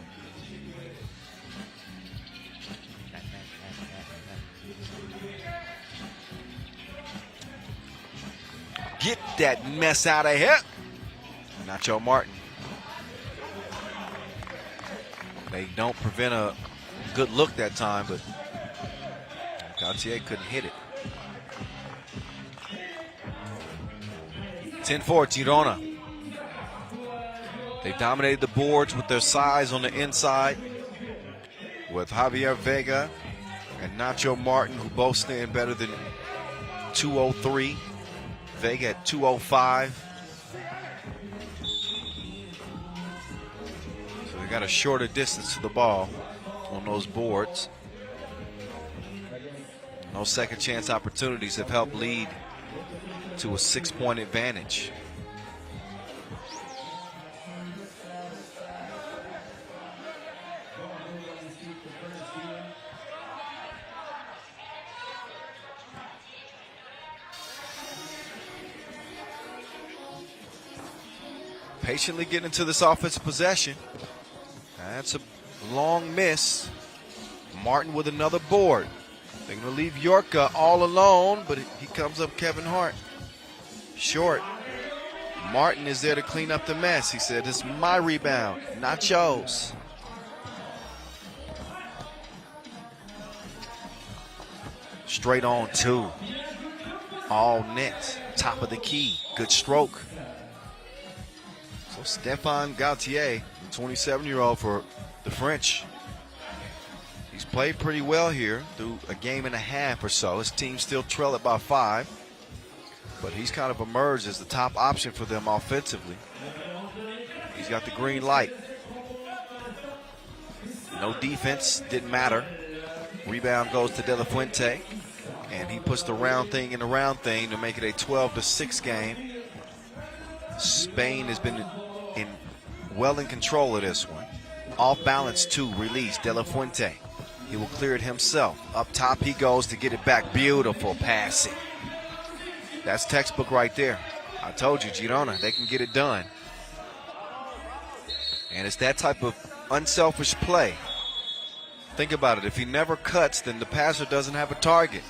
Get that mess out of here. Nacho Martin. They don't prevent a good look that time, but Gautier couldn't hit it. 10-4 Girona. They dominated the boards with their size on the inside, with Javier Vega and Nacho Martin, who both stand better than 203. Vega at 205. So they got a shorter distance to the ball on those boards. Those second chance opportunities have helped lead to a 6-point advantage. Patiently getting into this offensive possession. That's a long miss. Martin with another board. They're going to leave Yorka all alone, but he comes up Kevin Hart. Short. Martin is there to clean up the mess. He said, "It's my rebound, not yours." Straight on two. All net. Top of the key. Good stroke. So Stéphane Gauthier, 27-year-old for the French. He's played pretty well here through a game and a half or so. His team still trail it by 5. But he's kind of emerged as the top option for them offensively. He's got the green light. No defense, didn't matter. Rebound goes to De La Fuente, and he puts the round thing in the round thing to make it a 12-6 game. Spain has been well in control of this one. Off balance two, release, De La Fuente. He will clear it himself. Up top he goes to get it back. Beautiful passing. That's textbook right there. I told you, Girona, they can get it done. And it's that type of unselfish play. Think about it. If he never cuts, then the passer doesn't have a target.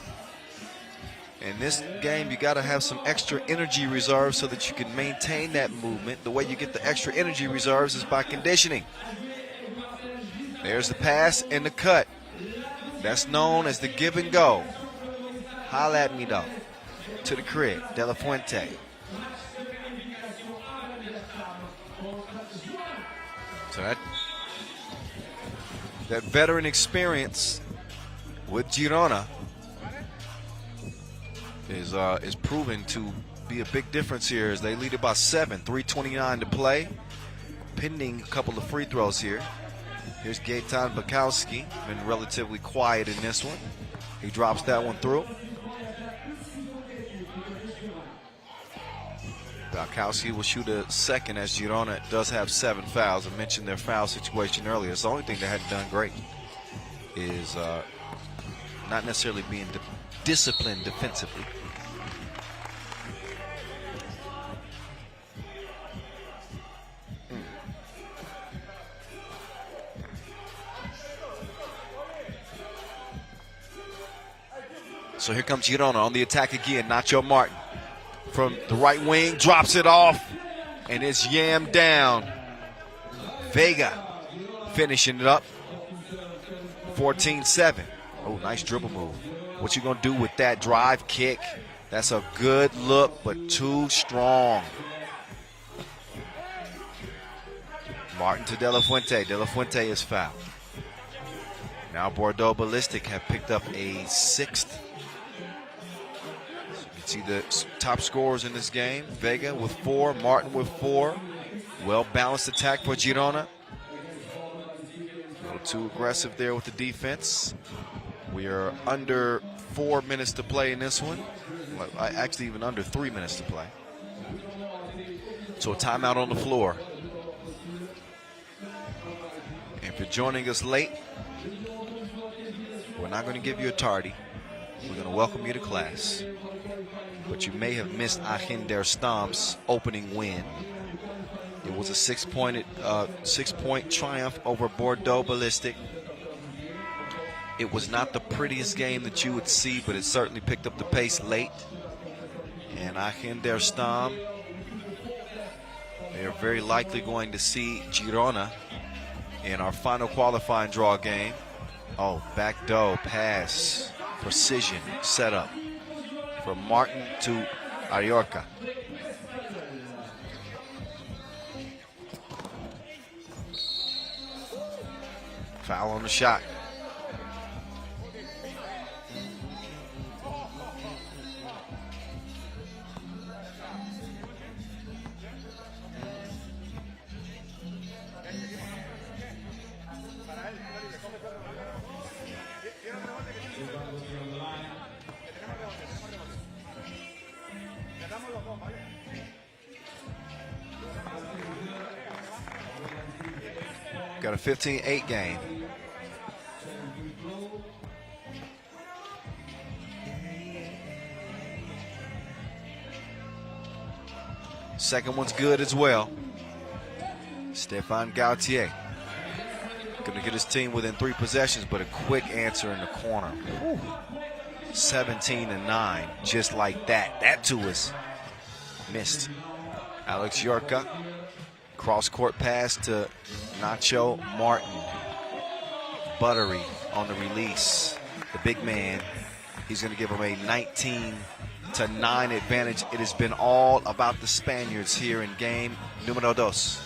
In this game, you got to have some extra energy reserves so that you can maintain that movement. The way you get the extra energy reserves is by conditioning. There's the pass and the cut. That's known as the give and go. Holla at me, though. To the crib, De La Fuente. So that veteran experience with Girona is proven to be a big difference here as they lead it by 7, 3:29 to play. Pending a couple of free throws here. Here's Gaetan Bukowski, been relatively quiet in this one. He drops that one through. Bukowski will shoot a second as Girona does have 7 fouls. I mentioned their foul situation earlier. It's the only thing they hadn't done great is not necessarily being disciplined defensively. So here comes Girona on the attack again. Nacho Martin from the right wing, drops it off, and it's yammed down. Vega finishing it up. 14-7. Oh, nice dribble move. What you gonna do with that drive kick? That's a good look, but too strong. Martin to De La Fuente. De La Fuente is fouled. Now Bordeaux Ballistic have picked up a 6th. See the top scorers in this game. Vega with 4, Martin with 4. Well-balanced attack for Girona. A little too aggressive there with the defense. We are under 4 minutes to play in this one. Well, actually even under 3 minutes to play. So a timeout on the floor. And if you're joining us late, we're not going to give you a tardy. We're going to welcome you to class. But you may have missed Aachen der Stamm's opening win. It was a 6-point triumph over Bordeaux Ballistic. It was not the prettiest game that you would see, but it certainly picked up the pace late. And Aachen der Stamm, they are very likely going to see Girona in our final qualifying draw game. Oh, back door pass, precision setup. From Martin to Ariorca. Foul on the shot. Got a 15-8 game. Second one's good as well. Stéphane Gauthier going to get his team within 3 possessions, but a quick answer in the corner. 17-9, just like that. That too is missed. Alex Yorka. Cross-court pass to Nacho Martin. Buttery on the release. The big man. He's going to give him a 19-9 advantage. It has been all about the Spaniards here in game numero dos.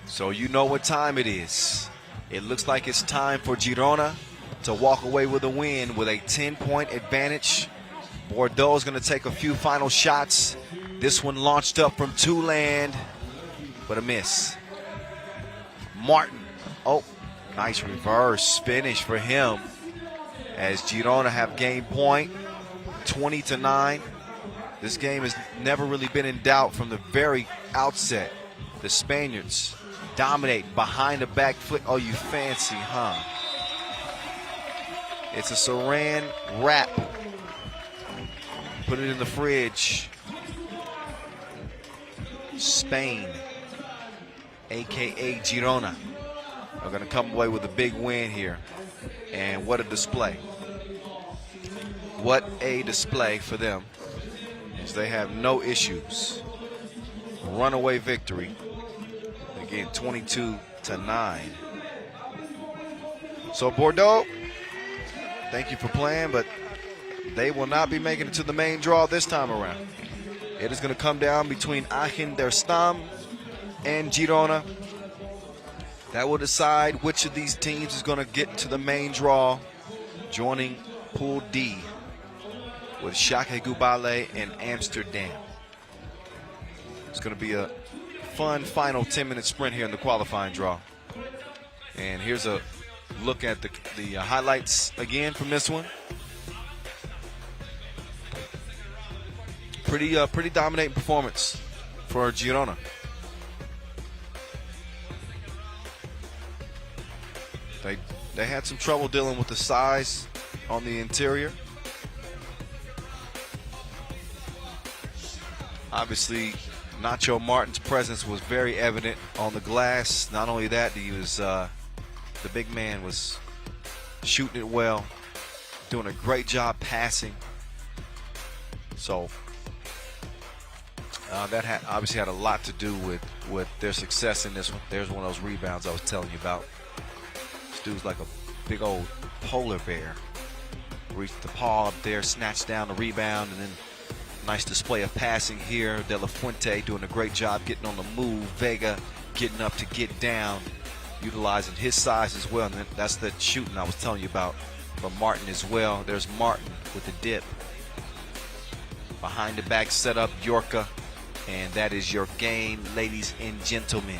So you know what time it is. It looks like it's time for Girona to walk away with a win with a 10-point advantage. Bordeaux is going to take a few final shots. This one launched up from two-land, but a miss. Martin, oh, nice reverse finish for him as Girona have gained point, 20-9. This game has never really been in doubt from the very outset. The Spaniards dominate behind the back flick. Oh, you fancy, huh? It's a Saran wrap. Put it in the fridge. Spain, AKA Girona, are going to come away with a big win here. And what a display. What a display for them, as they have no issues. Runaway victory. Again, 22-9. So Bordeaux, thank you for playing, but they will not be making it to the main draw this time around. It is going to come down between Aachen, their Stamm, and Girona. That will decide which of these teams is going to get to the main draw, joining Pool D with Shake Gubale and Amsterdam. It's going to be a fun final 10-minute sprint here in the qualifying draw. And here's a look at the highlights again from this one. Pretty dominating performance for Girona. They had some trouble dealing with the size on the interior. Obviously, Nacho Martin's presence was very evident on the glass. Not only that, he was the big man was shooting it well, doing a great job passing. So that obviously had a lot to do with their success in this one. There's one of those rebounds I was telling you about. This dude's like a big old polar bear. Reached the paw up there, snatched down the rebound, and then nice display of passing here. De La Fuente doing a great job getting on the move. Vega getting up to get down, utilizing his size as well. And that's the shooting I was telling you about from Martin as well. There's Martin with the dip. Behind the back setup, Yorka. And that is your game, ladies and gentlemen.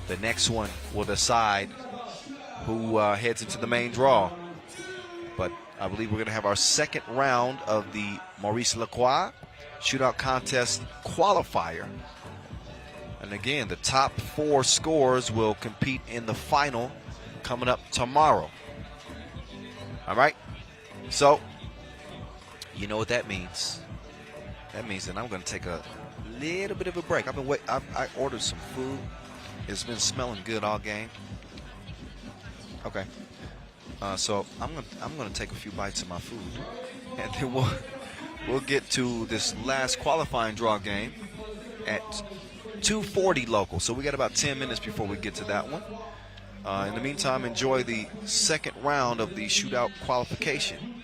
The next one will decide who heads into the main draw. But I believe we're going to have our second round of the Maurice Lacroix Shootout Contest qualifier. And again, the top 4 scores will compete in the final coming up tomorrow. All right? So, you know what that means. That means that I'm going to take a little bit of a break. I ordered some food. It's been smelling good all game. Okay. So I'm gonna take a few bites of my food, and then we'll get to this last qualifying draw game at 2:40 local. So we got about 10 minutes before we get to that one. In the meantime, enjoy the second round of the Shootout Qualification.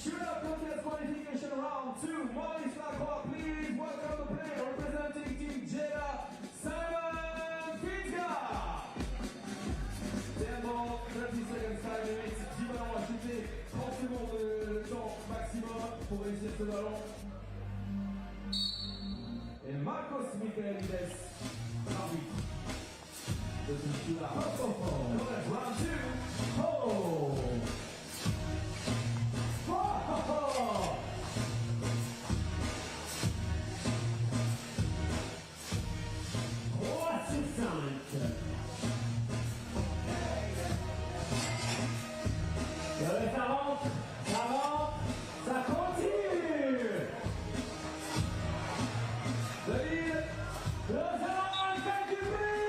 Shootout Contest Qualification Round 2. Maurice Lacroix, please welcome the player representing Team Jeddah, Simon Fitzgerald. Dernièrement, 30 seconds time limit, 10 ballons à shooter, 30 secondes de temps maximum pour réussir ce ballon. Et Marcos Michaelides, arbitre de ce shootout. Round 2. Oh! Ça rentre, ça continue. David, Lausanne fait du bruit.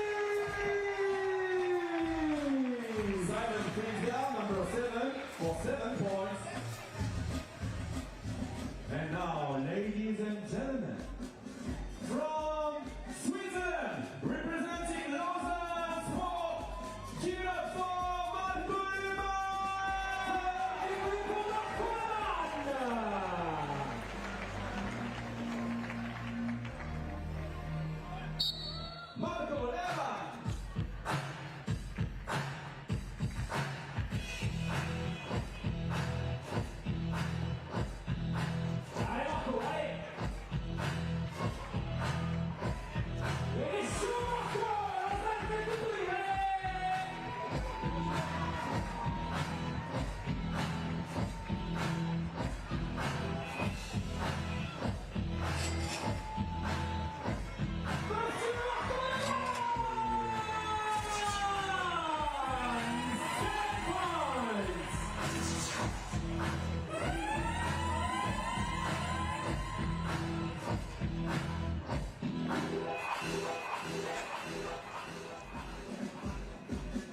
Simon brings down number 7 for 7 points. And now, ladies and gentlemen, from Switzerland, representing Lausanne Sport, give it up for Marco Lima! Marco Lima! Allez Marco, allez. Et chaud Marco, Lausanne fait du bruit, allez. Monsieur Marco Lausanne, 7 points.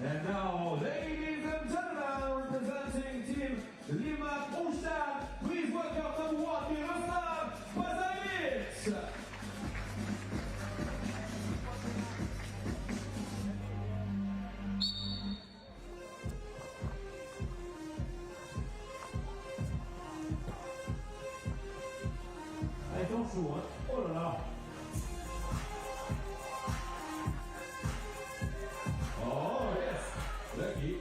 And now, ladies and gentlemen, representing Team Lima Ustad, please welcome number 1, Miroslav Pazajic! Allez, ton chou, hein. Oh là là. Oh, yes! Lucky.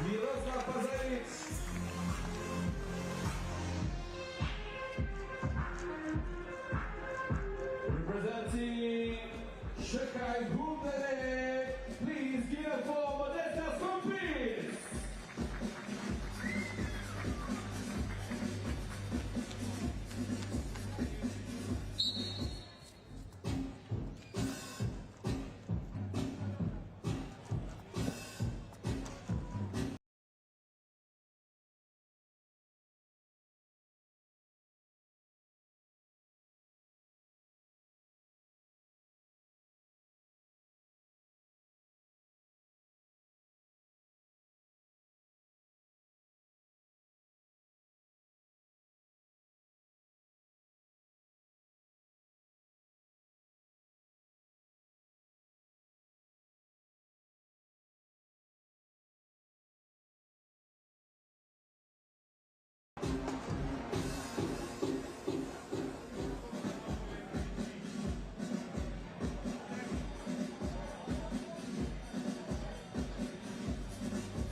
Miroslav Pazajic. Representing Shootout Qualification, please give it for Modestas Compis.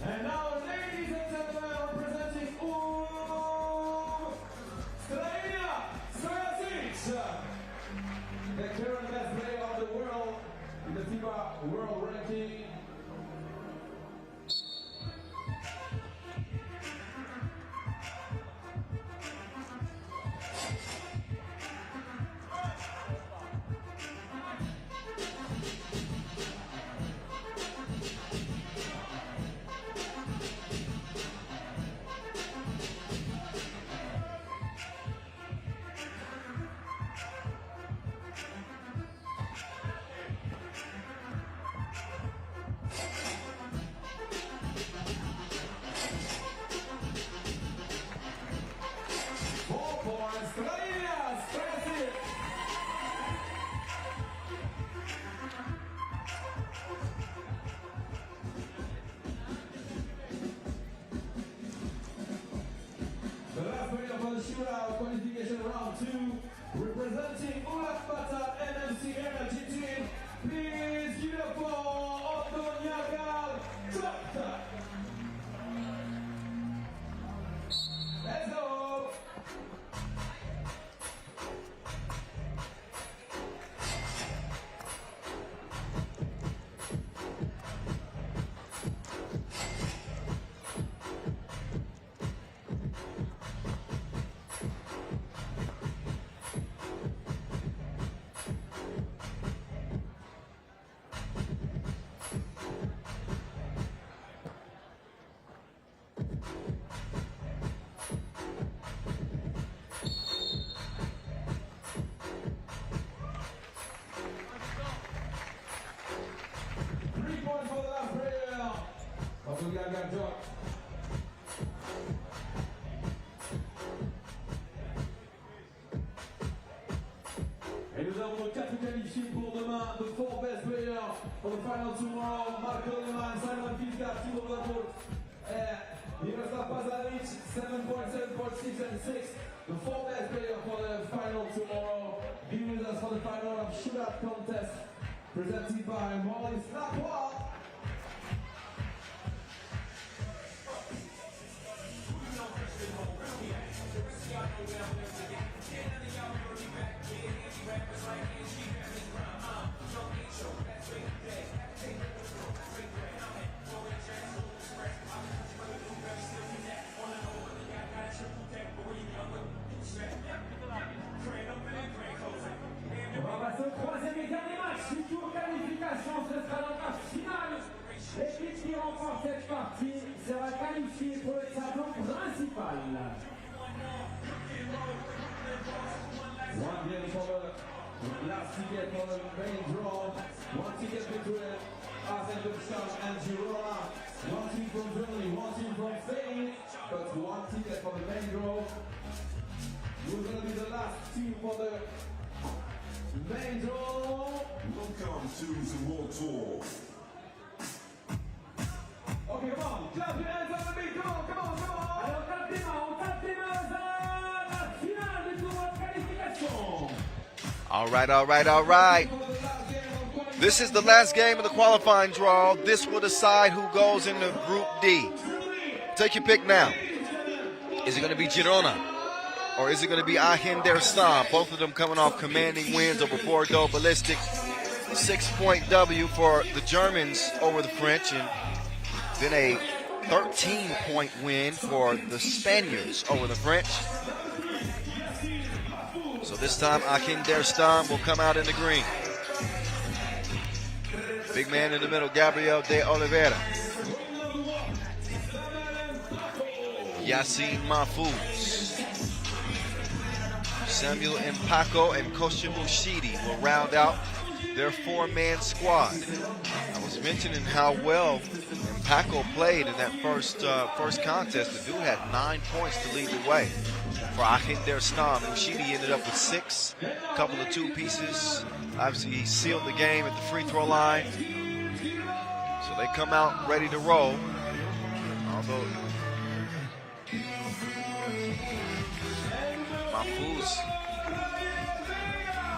And now, ladies and gentlemen, representing Slovenia, Stojacic, the current best player of the world in the FIBA World Ranking. The last player for the Shootout Qualification Round 2, representing Ulan Batat NMC Energy Team, please give it up for Otoniagal Tractor. Let's go! Et nous avons nos 4 qualifiés pour demain. The 4 best players for the final tomorrow. Marco Leman, Simon Fitzgerald, Thibaut Vaud, Miroslav Pazaric, 7.7, 7.6 and 6. The 4 best players for the final tomorrow. Be with us for the final of Shootout contest presented by Maurice Lacroix. On va passer au troisième et dernier match du tour qualification. Ce sera dans la finale. L'équipe qui remporte cette partie sera qualifiée pour le tableau principal. One game for the last ticket for the main draw. One ticket between Aachen and Girona. One team from Germany, one team from Spain. But one ticket for the main draw. Who's going to be the last team for the main draw? Welcome to the World Tour. Okay, come on. Clap your hands on the beat. Come on, come on, come on. Alors, tape des mains, on tape des mains à la finale du tournoi de qualification. All right, all right, all right. This is the last game of the qualifying draw. This will decide who goes into Group D. Take your pick now. Is it going to be Girona? Or is it going to be Aachen der Stamm? Both of them coming off commanding wins over Bordeaux Ballistic. 6-point W for the Germans over the French, and then a 13-point win for the Spaniards over the French. So this time Aachen der Stamm will come out in the green. Big man in the middle, Gabriel de Oliveira. Yassine Mahfouz. Samuel Mpako and Kosha Mushidi will round out their 4-man squad. I was mentioning how well Mpako played in that first contest. The dude had 9 points to lead the way for Aachen der Stamm. Mushidi ended up with 6, a couple of 2 pieces. Obviously, he sealed the game at the free throw line. So they come out ready to roll. Although Mahfouz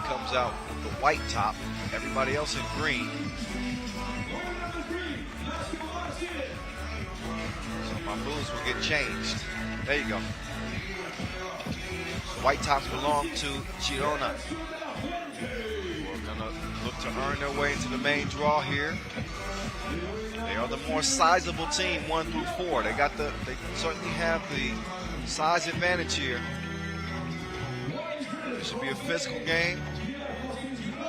comes out with the white top, everybody else in green. So Mahfouz will get changed. There you go. The white tops belong to Girona. We're gonna look to earn their way into the main draw here. They are the more sizable team, 1 through 4. They certainly have the size advantage here. It should be a physical game.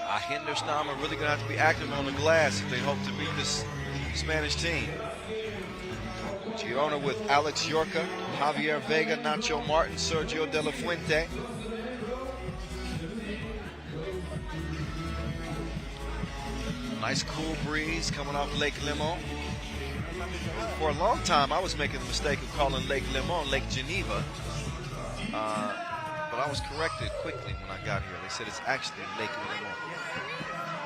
Aachen der Stamm are really going to have to be active on the glass if they hope to beat this Spanish team. Girona with Alex Yorca, Javier Vega, Nacho Martin, Sergio De La Fuente. Nice cool breeze coming off Lake Lemon. For a long time, I was making the mistake of calling Lake Lemon Lake Geneva. But I was corrected quickly when I got here. They said it's actually Lake Lemon.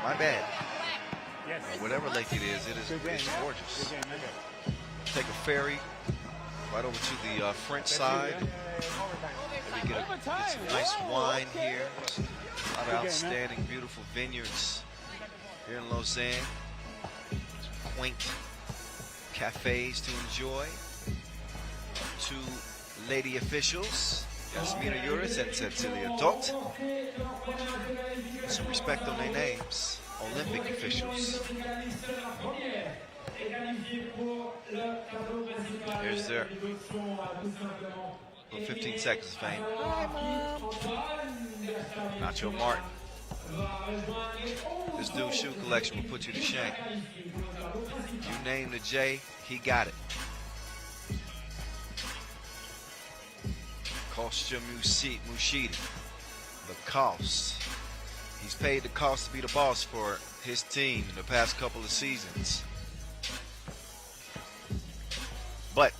My bad. Whatever lake it is it's gorgeous. Take a ferry right over to the French side. Maybe get some nice wine here. A lot of outstanding, beautiful vineyards here in Lausanne. Some quaint cafes to enjoy. 2 lady officials, Yasmina Uris and Cecilia Dot. Some respect on their names. Olympic officials. Here's their 15 seconds of fame. Nacho Martin. This dude's shoe collection will put you to shame. You name the J, he got it. Kostia Mushidi. The cost. He's paid the cost to be the boss for his team in the past couple of seasons. But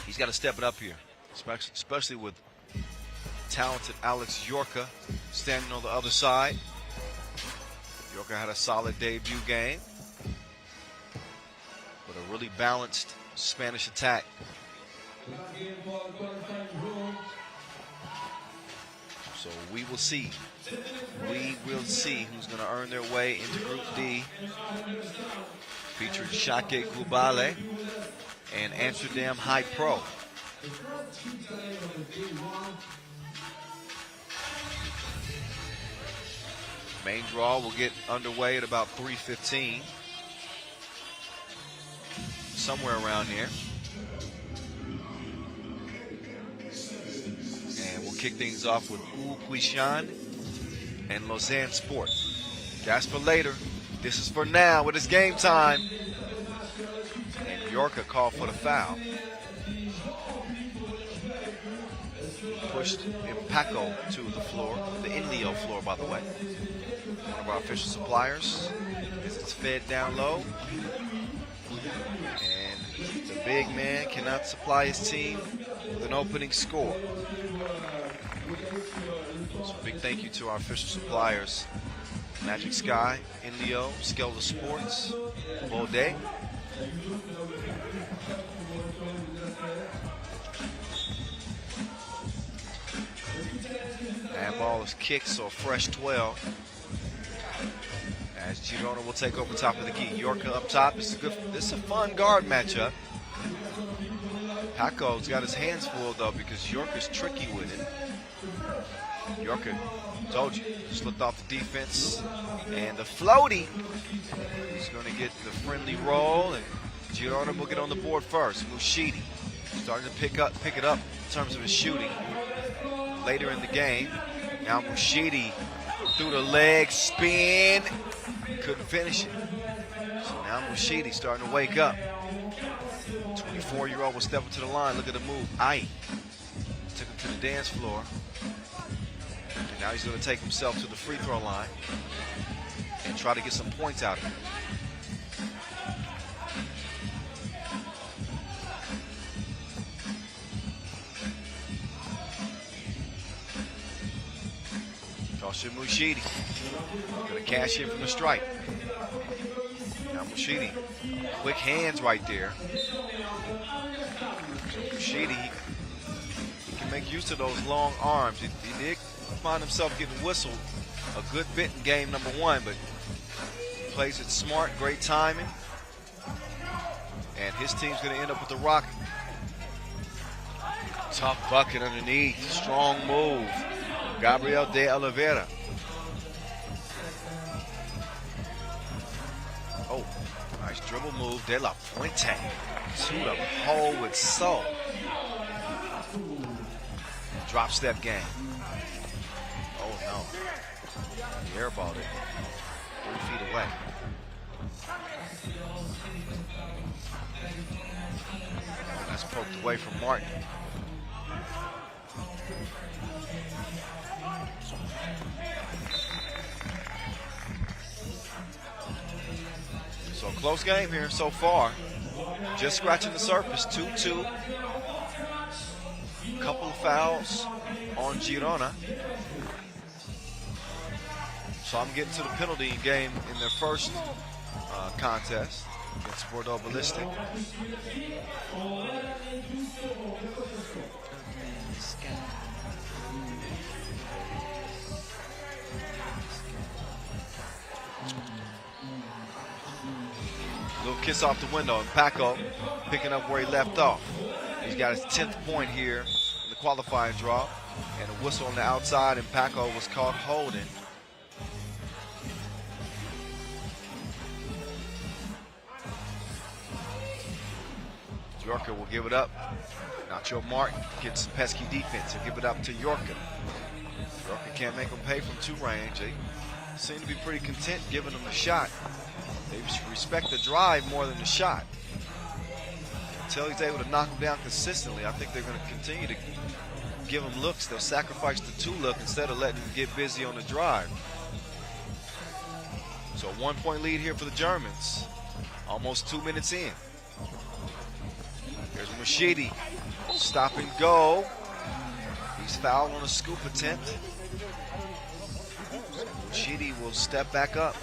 he's got to step it up here, especially with talented Alex Yorka standing on the other side. Yorka had a solid debut game, but a really balanced Spanish attack. So we will see. We will see who's going to earn their way into Group D, featuring Shake Kubale and Amsterdam High Pro. Main draw will get underway at about 3:15, somewhere around here. And we'll kick things off with Puishan and Lausanne Sport. That's for later. This is for now. It is game time. And Yorka called for the foul. Pushed Impacto to the floor, the Inleo floor, by the way. One of our official suppliers, as it's fed down low. And the big man cannot supply his team with an opening score. So big thank you to our official suppliers, Magic Sky, Inleo, Skelda Sports, Vaud. And ball is kicked, so a fresh 12. As Girona will take over top of the key. Yorka up top. This is a fun guard matchup. Paco's got his hands full though because Yorka's tricky with it. Yorka, told you, slipped off the defense. And the floaty is going to get the friendly roll, and Girona will get on the board first. Mushidi starting to pick it up in terms of his shooting later in the game. Now Mushidi through the leg, spin, couldn't finish it. So now Mushidi starting to wake up. 24-year-old will step up to the line. Look at the move. Aye. Took him to the dance floor. And now he's going to take himself to the free throw line and try to get some points out of it. Toss it Mushidi. Going to cash in from the strike. Now Mushidi. Quick hands right there. Mushidi, he can make use of those long arms. He did find himself getting whistled a good bit in game number 1, but he plays it smart, great timing. And his team's going to end up with the rock. Tough bucket underneath. Strong move. Gabriel de Oliveira. Oh, nice dribble move. De La Fuente to the hole with soul. Drop step game. Oh no. He airballed it 3 feet away. That's poked away from Martin. So close game here so far. Just scratching the surface, 2-2. Couple of fouls on Girona. So I'm getting to the penalty game in their first contest against Bordeaux Ballistic. Little kiss off the window, and Paco picking up where he left off. He's got his 10th point here in the qualifying draw, and a whistle on the outside, and Paco was caught holding. Yorka will give it up. Nacho Martin gets some pesky defense. He'll give it up to Yorka. Yorka can't make them pay from 2 range. They seem to be pretty content giving them the shot. They respect the drive more than the shot. Until he's able to knock them down consistently, I think they're going to continue to give him looks. They'll sacrifice the 2 look instead of letting him get busy on the drive. So a 1-point lead here for the Germans. Almost 2 minutes in. Here's Mashidi. Stop and go. He's fouled on a scoop attempt. Mashidi will step back up.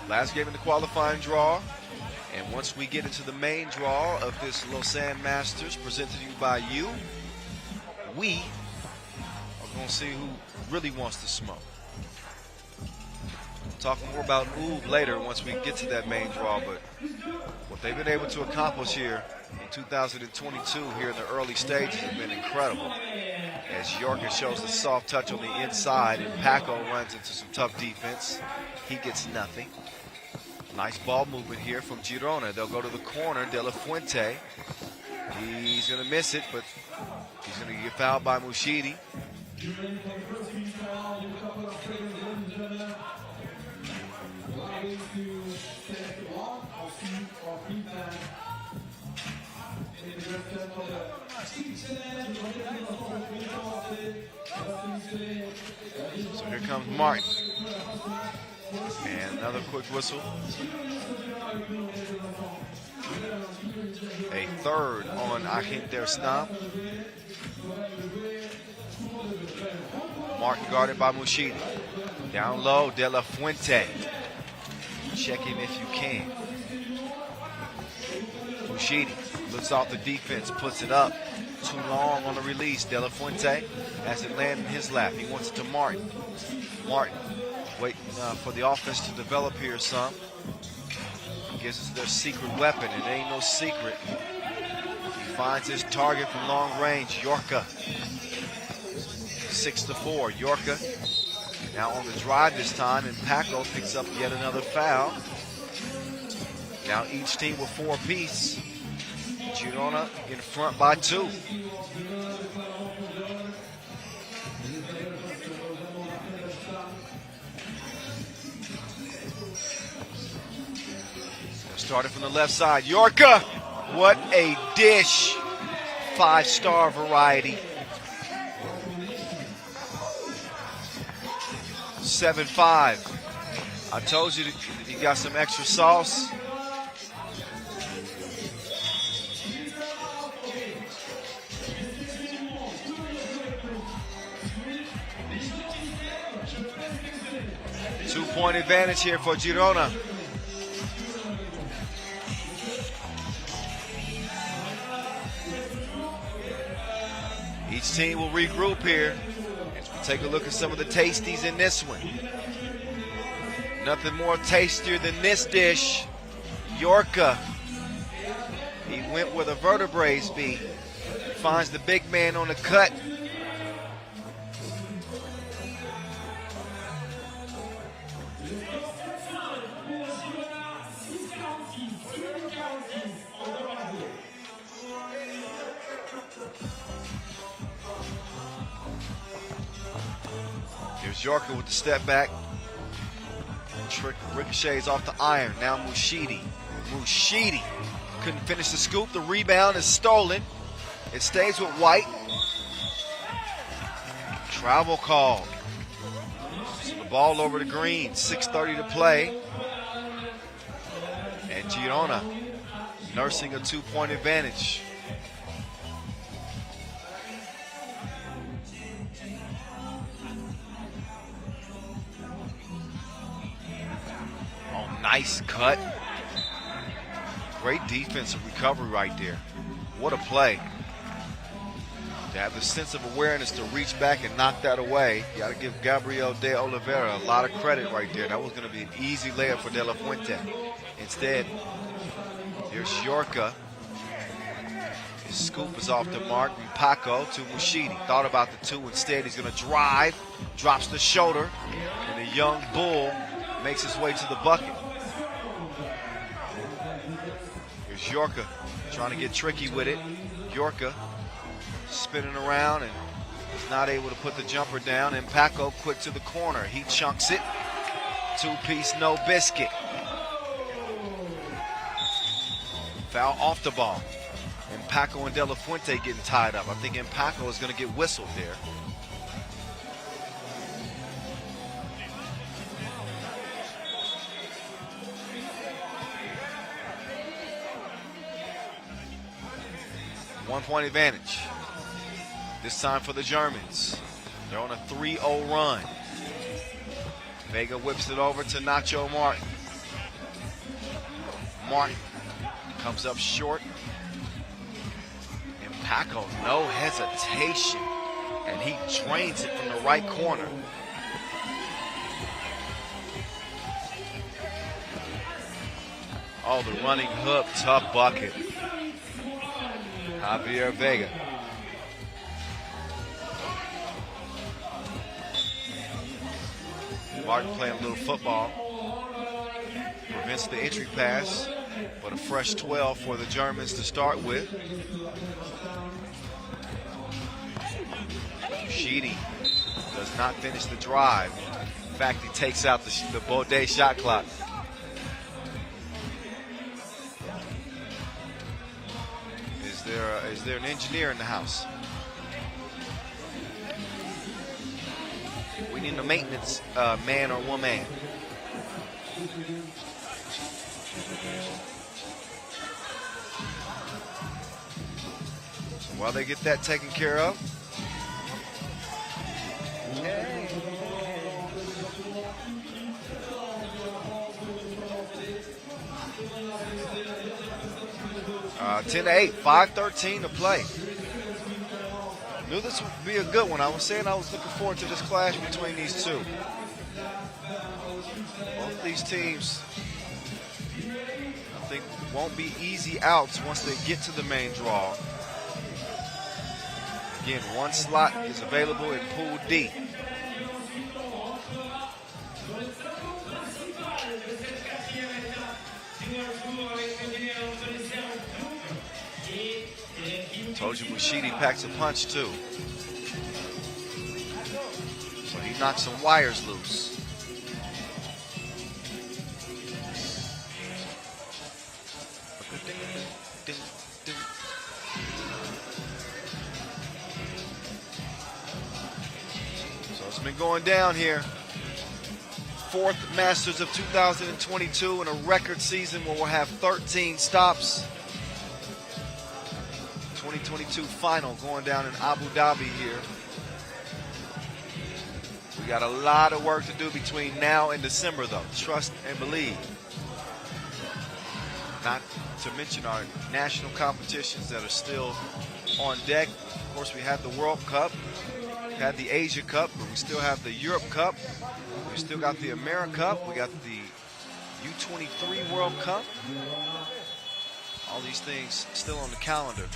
Last game in the qualifying draw. And once we get into the main draw of this Lausanne Masters presented to you by you, we are going to see who really wants to smoke. We'll talk more about Vaud later once we get to that main draw, but what they've been able to accomplish here in 2022 here in the early stages has been incredible. As Yorka shows the soft touch on the inside and Paco runs into some tough defense, he gets nothing. Nice ball movement here from Girona. They'll go to the corner. De La Fuente. He's going to miss it, but he's going to get fouled by Mushidi. So here comes Martin. And another quick whistle. A third on Aachen der Stamm. Martin guarded by Mushidi. Down low, De La Fuente. Check him if you can. Mushidi looks off the defense, puts it up. Too long on the release. De La Fuente has it land in his lap. He wants it to Martin. Martin waiting for the offense to develop here some. Gives us their secret weapon. It ain't no secret. He finds his target from long range, Yorka. 6-4, Yorka. Now on the drive this time, and Paco picks up yet another foul. Now each team with 4 apiece. Girona in front by 2. Started from the left side. Yorka, what a dish. 5-star variety. 7-5. I told you you got some extra sauce. Two-point advantage here for Girona. Each team will regroup here as we take a look at some of the tasties in this one. Nothing more tastier than this dish. Yorka. He went where the vertebrae be. Finds the big man on the cut. Here's Yorka with the step back. Ricochets off the iron. Now Mushidi. Mushidi couldn't finish the scoop. The rebound is stolen. It stays with White. Travel call. So the ball over the green. 6:30 to play. And Girona nursing a 2-point advantage. Nice cut. Great defensive recovery right there. What a play. To have the sense of awareness to reach back and knock that away. You got to give Gabriel de Oliveira a lot of credit right there. That was going to be an easy layup for De La Fuente. Instead, here's Yorka. His scoop is off the mark. Paco to Mushidi. Thought about the 2. Instead, he's going to drive. Drops the shoulder. And the young bull makes his way to the bucket. Here's Yorka trying to get tricky with it. Yorka spinning around and is not able to put the jumper down. And Paco quick to the corner. He chunks it. 2-piece, no biscuit. Foul off the ball. And Paco and De La Fuente getting tied up. I think Paco is going to get whistled there. 1-point advantage. This time for the Germans. They're on a 3-0 run. Vega whips it over to Nacho Martin. Martin comes up short. And Paco, no hesitation. And he drains it from the right corner. Oh, the running hook, tough bucket. Javier Vega. Martin playing a little football. Prevents the entry pass, but a fresh 12 for the Germans to start with. Sheedy does not finish the drive. In fact, he takes out the Bordeaux shot clock. Is there an engineer in the house? We need a maintenance man or woman. So while they get that taken care of, 10-8, 5:13 to play. Knew this would be a good one. I was saying I was looking forward to this clash between these two. Both of these teams, I think, won't be easy outs once they get to the main draw. Again, one slot is available in Pool D. Told you Mushidi packs a punch too. So he knocks some wires loose. So it's been going down here. Fourth Masters of 2022 in a record season where we'll have 13 stops. 2022 final going down in Abu Dhabi here. We got a lot of work to do between now and December though. Trust and believe. Not to mention our national competitions that are still on deck. Of course, we had the World Cup, we had the Asia Cup, but we still have the Europe Cup. We still got the America Cup. We got the U23 World Cup. All these things still on the calendar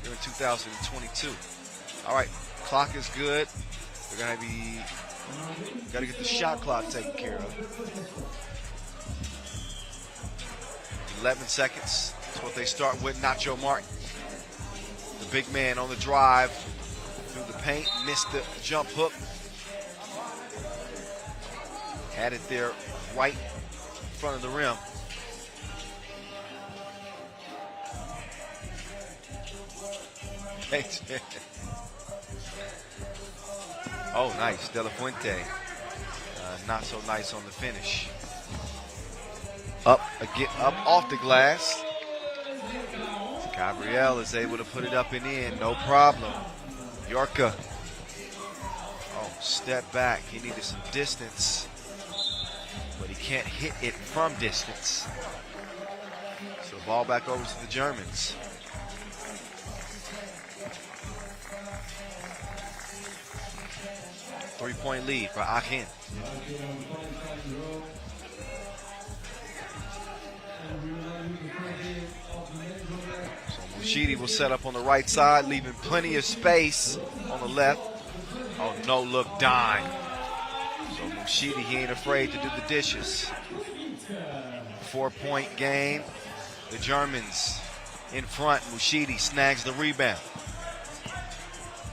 here in 2022. All right, clock is good. We're gotta get the shot clock taken care of. 11 seconds. That's what they start with. Nacho Martin, the big man on the drive through the paint, missed the jump hook. Had it there right in front of the rim. Oh, nice. De La Fuente. Not so nice on the finish. Up off the glass. Gabriel is able to put it up and in. No problem. Yorka. Oh, step back. He needed some distance, but he can't hit it from distance. So the ball back over to the Germans. Three-point lead for Aachen. So Mushidi will set up on the right side, leaving plenty of space on the left. Oh, no look dime. So Mushidi, he ain't afraid to do the dishes. 4-point game. The Germans in front. Mushidi snags the rebound.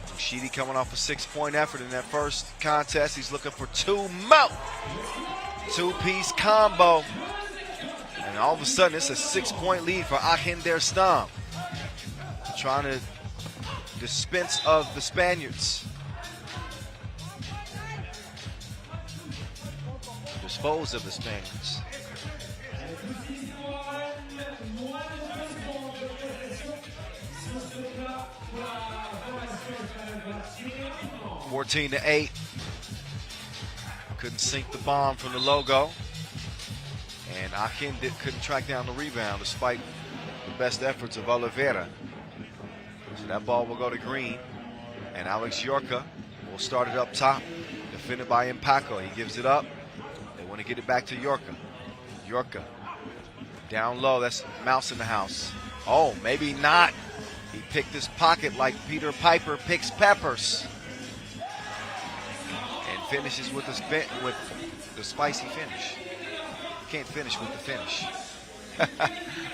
Mushidi coming off a 6-point effort in that first contest. He's looking for two more. Two-piece combo. And all of a sudden, it's a 6-point lead for Aachen der Stamm. Trying to dispense of the Spaniards. Dispose of the Spaniards. 14-8. Couldn't sink the bomb from the logo. And Aachen couldn't track down the rebound despite the best efforts of Oliveira. So that ball will go to Green. And Alex Yorka will start it up top. Defended by Impacto. He gives it up. They want to get it back to Yorka. Yorka down low. That's Mouse in the house. Oh, maybe not. He picked his pocket like Peter Piper picks peppers. And finishes with the spicy finish. Can't finish with the finish.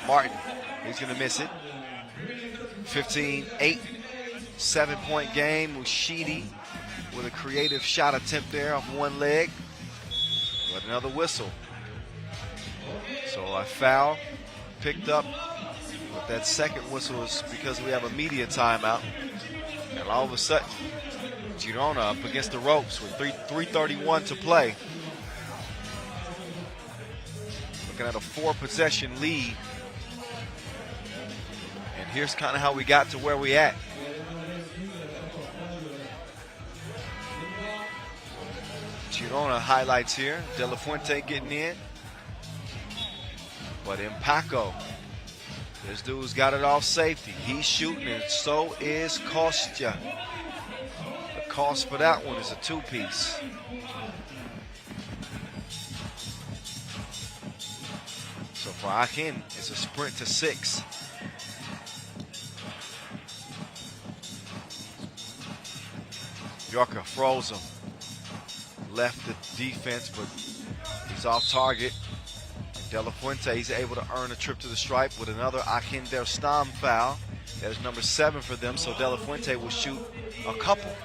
Martin, he's going to miss it. 15-8, 7-point game. Mushidi with a creative shot attempt there off one leg. But another whistle. So a foul picked up. But that second whistle is because we have a media timeout. And all of a sudden, Girona up against the ropes with 3:31 to play. Looking at a 4-possession lead. And here's kind of how we got to where we at. Girona highlights here. De La Fuente getting in. But Impacto, this dude's got it off safety. He's shooting, and so is Kostya. The cost for that one is a 2-piece. So for Aachen, it's a sprint to 6. Yorka froze him. Left the defense, but he's off target. De La Fuente, he's able to earn a trip to the stripe with another Aachen der Stamm foul. That is number 7 for them, so De La Fuente will shoot a couple.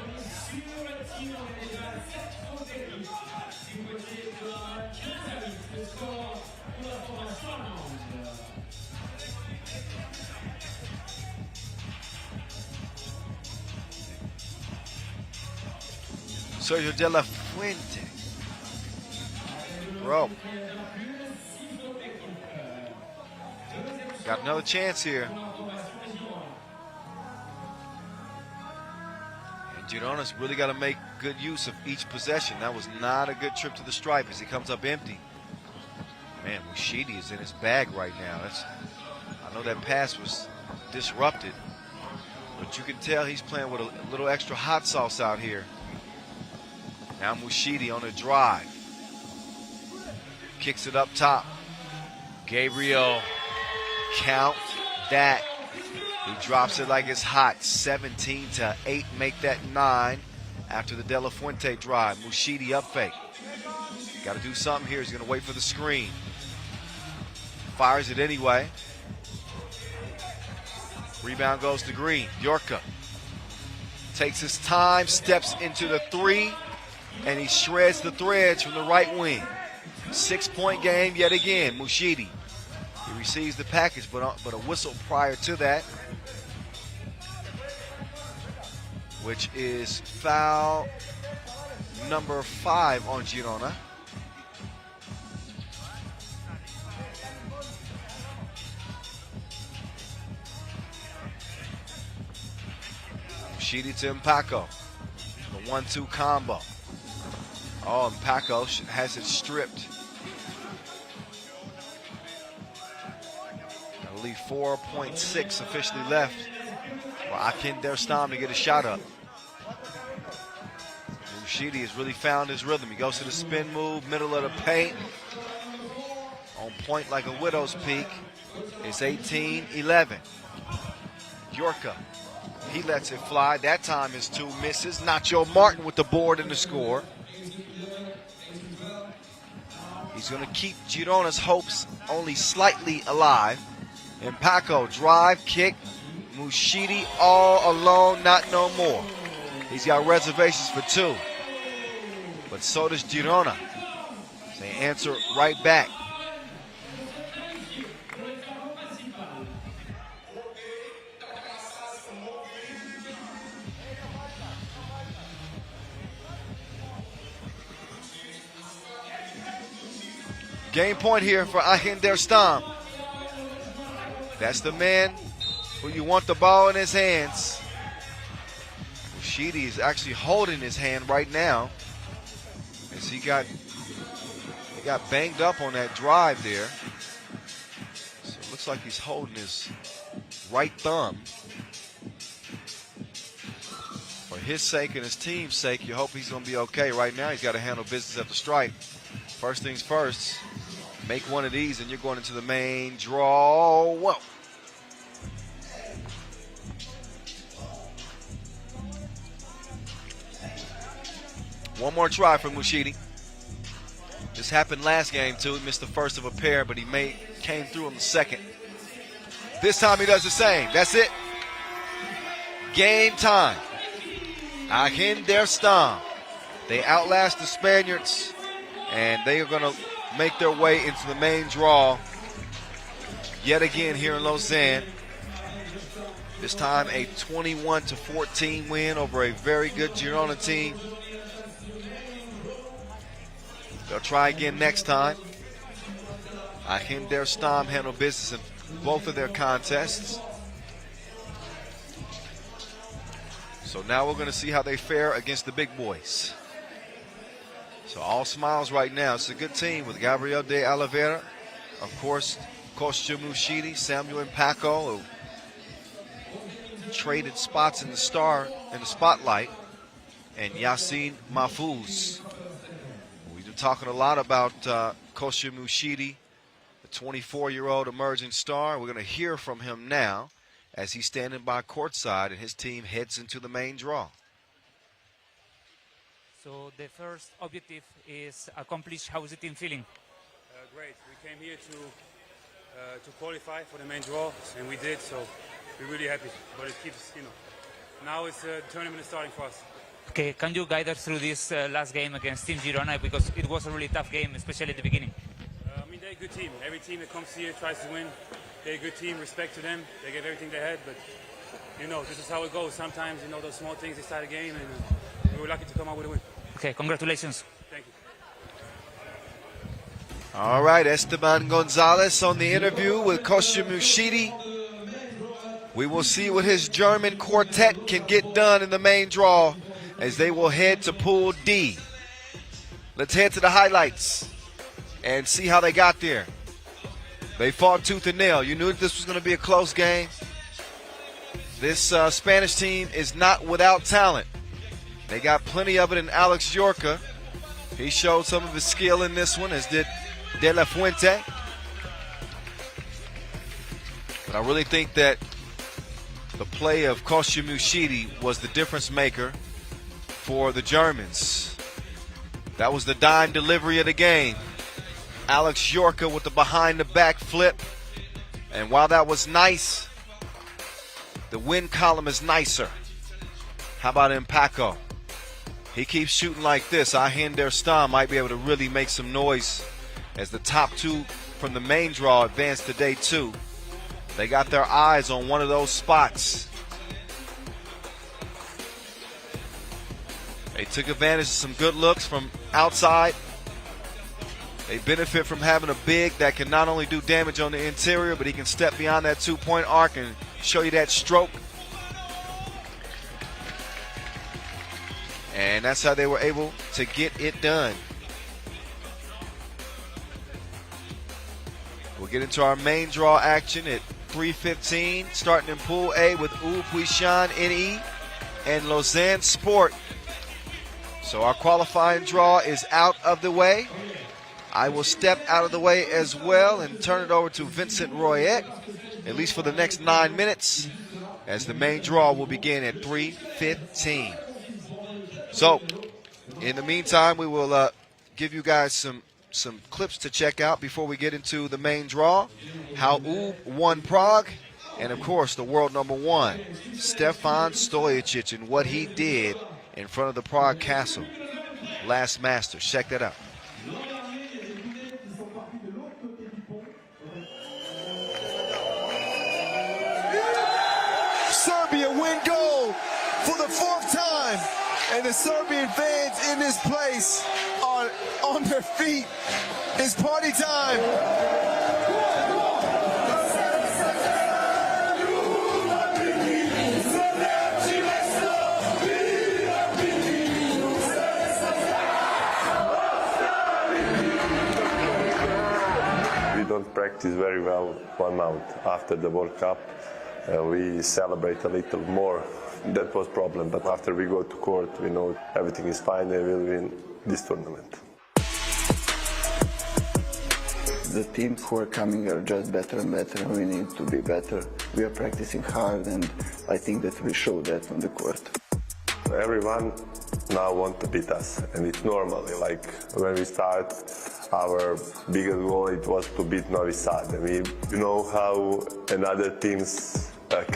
Sergio De La Fuente. Bro. Got another chance here. And Girona's really got to make good use of each possession. That was not a good trip to the stripe as he comes up empty. Man, Mushidi is in his bag right now. I know that pass was disrupted, but you can tell he's playing with a little extra hot sauce out here. Now Mushidi on the drive. Kicks it up top. Gabriel, count that. He drops it like it's hot. 17-8, make that 9 after the De La Fuente drive. Mushidi up fake. Got to do something here. He's going to wait for the screen. Fires it anyway. Rebound goes to Green. Yorka takes his time, steps into the 3, and he shreds the threads from the right wing. 6-point game yet again. Mushidi. He receives the package, but a whistle prior to that, which is foul number 5 on Girona. Mushidi to Impacto. The 1-2 combo. Oh, Impacto has it stripped. I believe 4.6 officially left for Aachen der Stamm to get a shot up. Mushidi has really found his rhythm. He goes to the spin move, middle of the paint. On point like a widow's peak. It's 18-11. Yorka, he lets it fly. That time is 2 misses. Nacho Martin with the board and the score. He's going to keep Girona's hopes only slightly alive. Impacto, drive, kick. Mushidi all alone, not no more. He's got reservations for 2. But so does Girona. They answer right back. Game point here for Aachen der Stamm. That's the man who you want the ball in his hands. Mushidi is actually holding his hand right now as he got banged up on that drive there. So it looks like he's holding his right thumb. For his sake and his team's sake, you hope he's going to be okay. Right now, he's got to handle business at the stripe. First things first, make one of these and you're going into the main draw. Whoa. One more try for Mushidi. This happened last game too. He missed the first of a pair, but he came through on the second. This time he does the same. That's it. Game time. Aachen der Stamm. They outlast the Spaniards, and they are going to make their way into the main draw yet again here in Lausanne. This time a 21-14 win over a very good Girona team. They'll try again next time. Aachen der Stamm handle business in both of their contests. So now we're going to see how they fare against the big boys. So all smiles right now. It's a good team with Gabriel de Oliveira, of course, Kostya Mushidi, Samuel and Paco, who traded spots in the spotlight, and Yassine Mahfouz. We've been talking a lot about Kostya Mushidi, the 24-year-old emerging star. We're going to hear from him now as he's standing by courtside and his team heads into the main draw. So the first objective is accomplished. How is the team feeling? Great. We came here to qualify for the main draw, and we did. So we're really happy. But it keeps, now it's the tournament is starting for us. Okay, can you guide us through this last game against Team Girona, because it was a really tough game, especially at the beginning? I mean, they're a good team. Every team that comes here tries to win. They're a good team. Respect to them. They give everything they had, but this is how it goes. Sometimes those small things decide a game, and we were lucky to come out with a win. Okay, congratulations. Thank you. All right, Esteban Gonzalez on the interview with Kostya Mushidi. We will see what his German quartet can get done in the main draw as they will head to Pool D. Let's head to the highlights and see how they got there. They fought tooth and nail. You knew this was going to be a close game. This Spanish team is not without talent. They got plenty of it in Alex Yorka. He showed some of his skill in this one, as did De La Fuente. But I really think that the play of Kostya Mushidi was the difference maker for the Germans. That was the dime delivery of the game. Alex Yorka with the behind-the-back flip. And while that was nice, the win column is nicer. How about Paco? He keeps shooting like this. Aachen der Stamm might be able to really make some noise as the top two from the main draw advance to day two. They got their eyes on one of those spots. They took advantage of some good looks from outside. They benefit from having a big that can not only do damage on the interior, but he can step beyond that two-point arc and show you that stroke. And that's how they were able to get it done. We'll get into our main draw action at 3:15, starting in Pool A with Puishan NE and Lausanne Sport. So our qualifying draw is out of the way. I will step out of the way as well and turn it over to Vincent Royette, at least for the next 9 minutes, as the main draw will begin at 3:15. So, in the meantime, we will give you guys some clips to check out before we get into the main draw. How Ub won Prague, and of course the world number one, Stefan Stojacic, and what he did in front of the Prague Castle last Masters. Check that out. Serbia win gold for the 4th time, and the Serbian fans in this place are on their feet. It's party time. practice very well 1 month after the World Cup. We celebrate a little more. That was problem, but after we go to court, we know everything is fine and we will win this tournament. The teams who are coming are just better and better. We need to be better. We are practicing hard, and I think that we show that on the court. Everyone now wants to beat us, and it's normal. Like when we start, our biggest goal it was to beat Novi Sad. And we know how another teams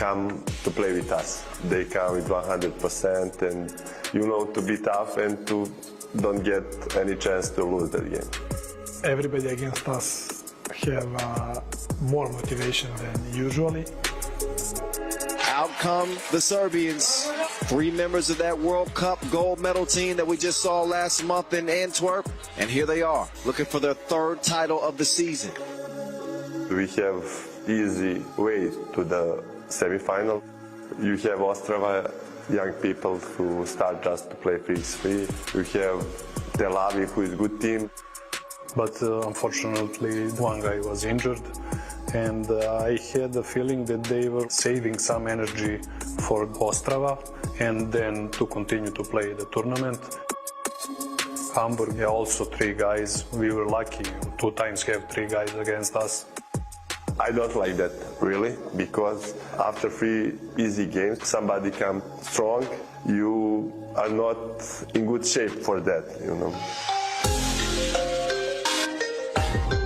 come to play with us. They come with 100%, and you know to be tough and to don't get any chance to lose that game. Everybody against us have more motivation than usually. Out come the Serbians, 3 members of that World Cup gold medal team that we just saw last month in Antwerp. And here they are, looking for their 3rd title of the season. We have easy way to the semi-final. You have Ostrava, young people who start just to play 3x3. You have Tel Aviv, who is a good team. But unfortunately, one guy was injured, and I had the feeling that they were saving some energy for Ostrava and then to continue to play the tournament. Hamburg, also 3 guys. We were lucky 2 times have 3 guys against us. I don't like that, really, because after 3 easy games, somebody comes strong. You are not in good shape for that, you know.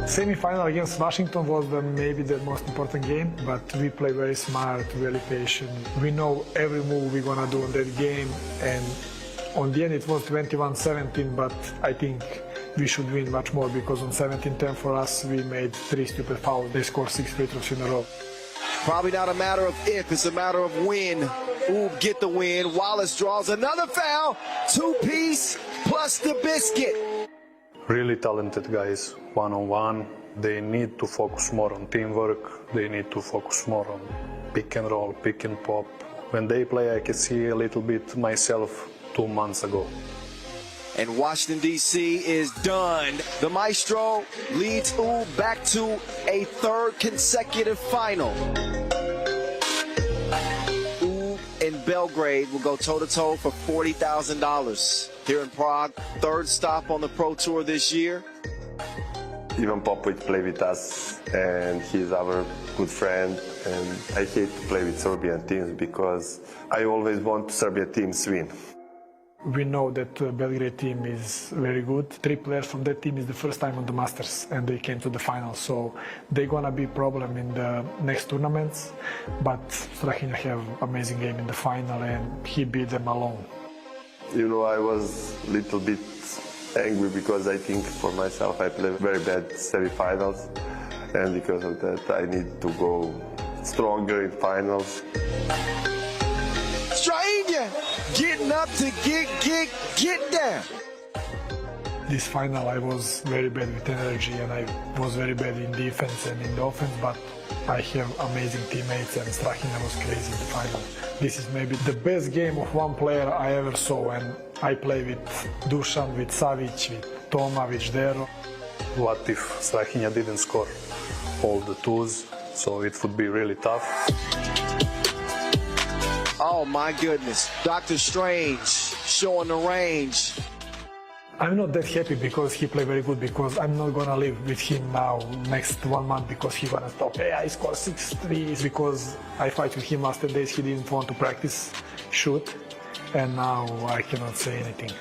Semi-final against Washington was maybe the most important game, but we play very smart, really patient. We know every move we're gonna do in that game, and on the end it was 21-17, but I think we should win much more because on 17-10 for us we made 3 stupid fouls. They scored 6 free throws in a row. Probably not a matter of if, it's a matter of when. Ooh, get the win. Wallace draws another foul, 2-piece plus the biscuit. Really talented guys, one-on-one. They need to focus more on teamwork. They need to focus more on pick and roll, pick and pop. When they play, I can see a little bit myself 2 months ago. And Washington, D.C. is done. The Maestro leads UB back to a 3rd consecutive final. UB in Belgrade will go toe-to-toe for $40,000. Here in Prague, 3rd stop on the Pro Tour this year. Ivan Popovic played with us, and he's our good friend. And I hate to play with Serbian teams because I always want Serbian teams to win. We know that the Belgrade team is very good. 3 players from that team is the first time on the Masters, and they came to the final. So they're gonna be a problem in the next tournaments. But Strahinja have amazing game in the final, and he beat them alone. You know, I was a little bit angry because I think for myself I played very bad semi-finals, and because of that I need to go stronger in finals. Strahinja getting up to get down. This final I was very bad with energy, and I was very bad in defense and in the offense, but I have amazing teammates, and Strahinja was crazy in the final. This is maybe the best game of one player I ever saw, and I play with Dusan, with Savic, with Toma, with Ždero. What if Strahinja didn't score all the 2s? So it would be really tough. Oh my goodness, Dr. Strange showing the range. I'm not that happy because he played very good, because I'm not gonna live with him now next 1 month because he gonna stop. Hey, I scored 6 threes because I fight with him last 10 days. He didn't want to practice shoot, and now I cannot say anything.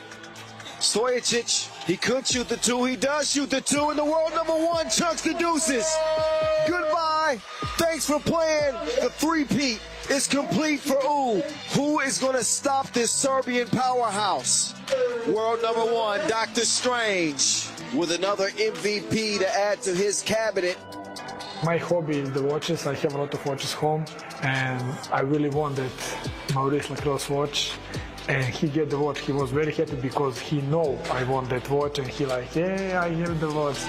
Stojicic, he could shoot the 2, he does shoot the 2, and the world #1 chunks the deuces. Goodbye, thanks for playing. The 3-peat is complete for UB. Who is going to stop this Serbian powerhouse? World #1, Dr. Strange, with another MVP to add to his cabinet. My hobby is the watches. I have a lot of watches home, and I really want that Maurice Lacrosse watch. And he get the watch. He was very happy because he know I want that watch, and he like, yeah, I have the watch.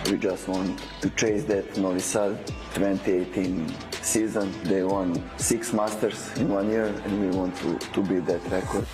We just want to chase that Novi Sad 2018 season. They won 6 Masters in 1 year, and we want to beat that record.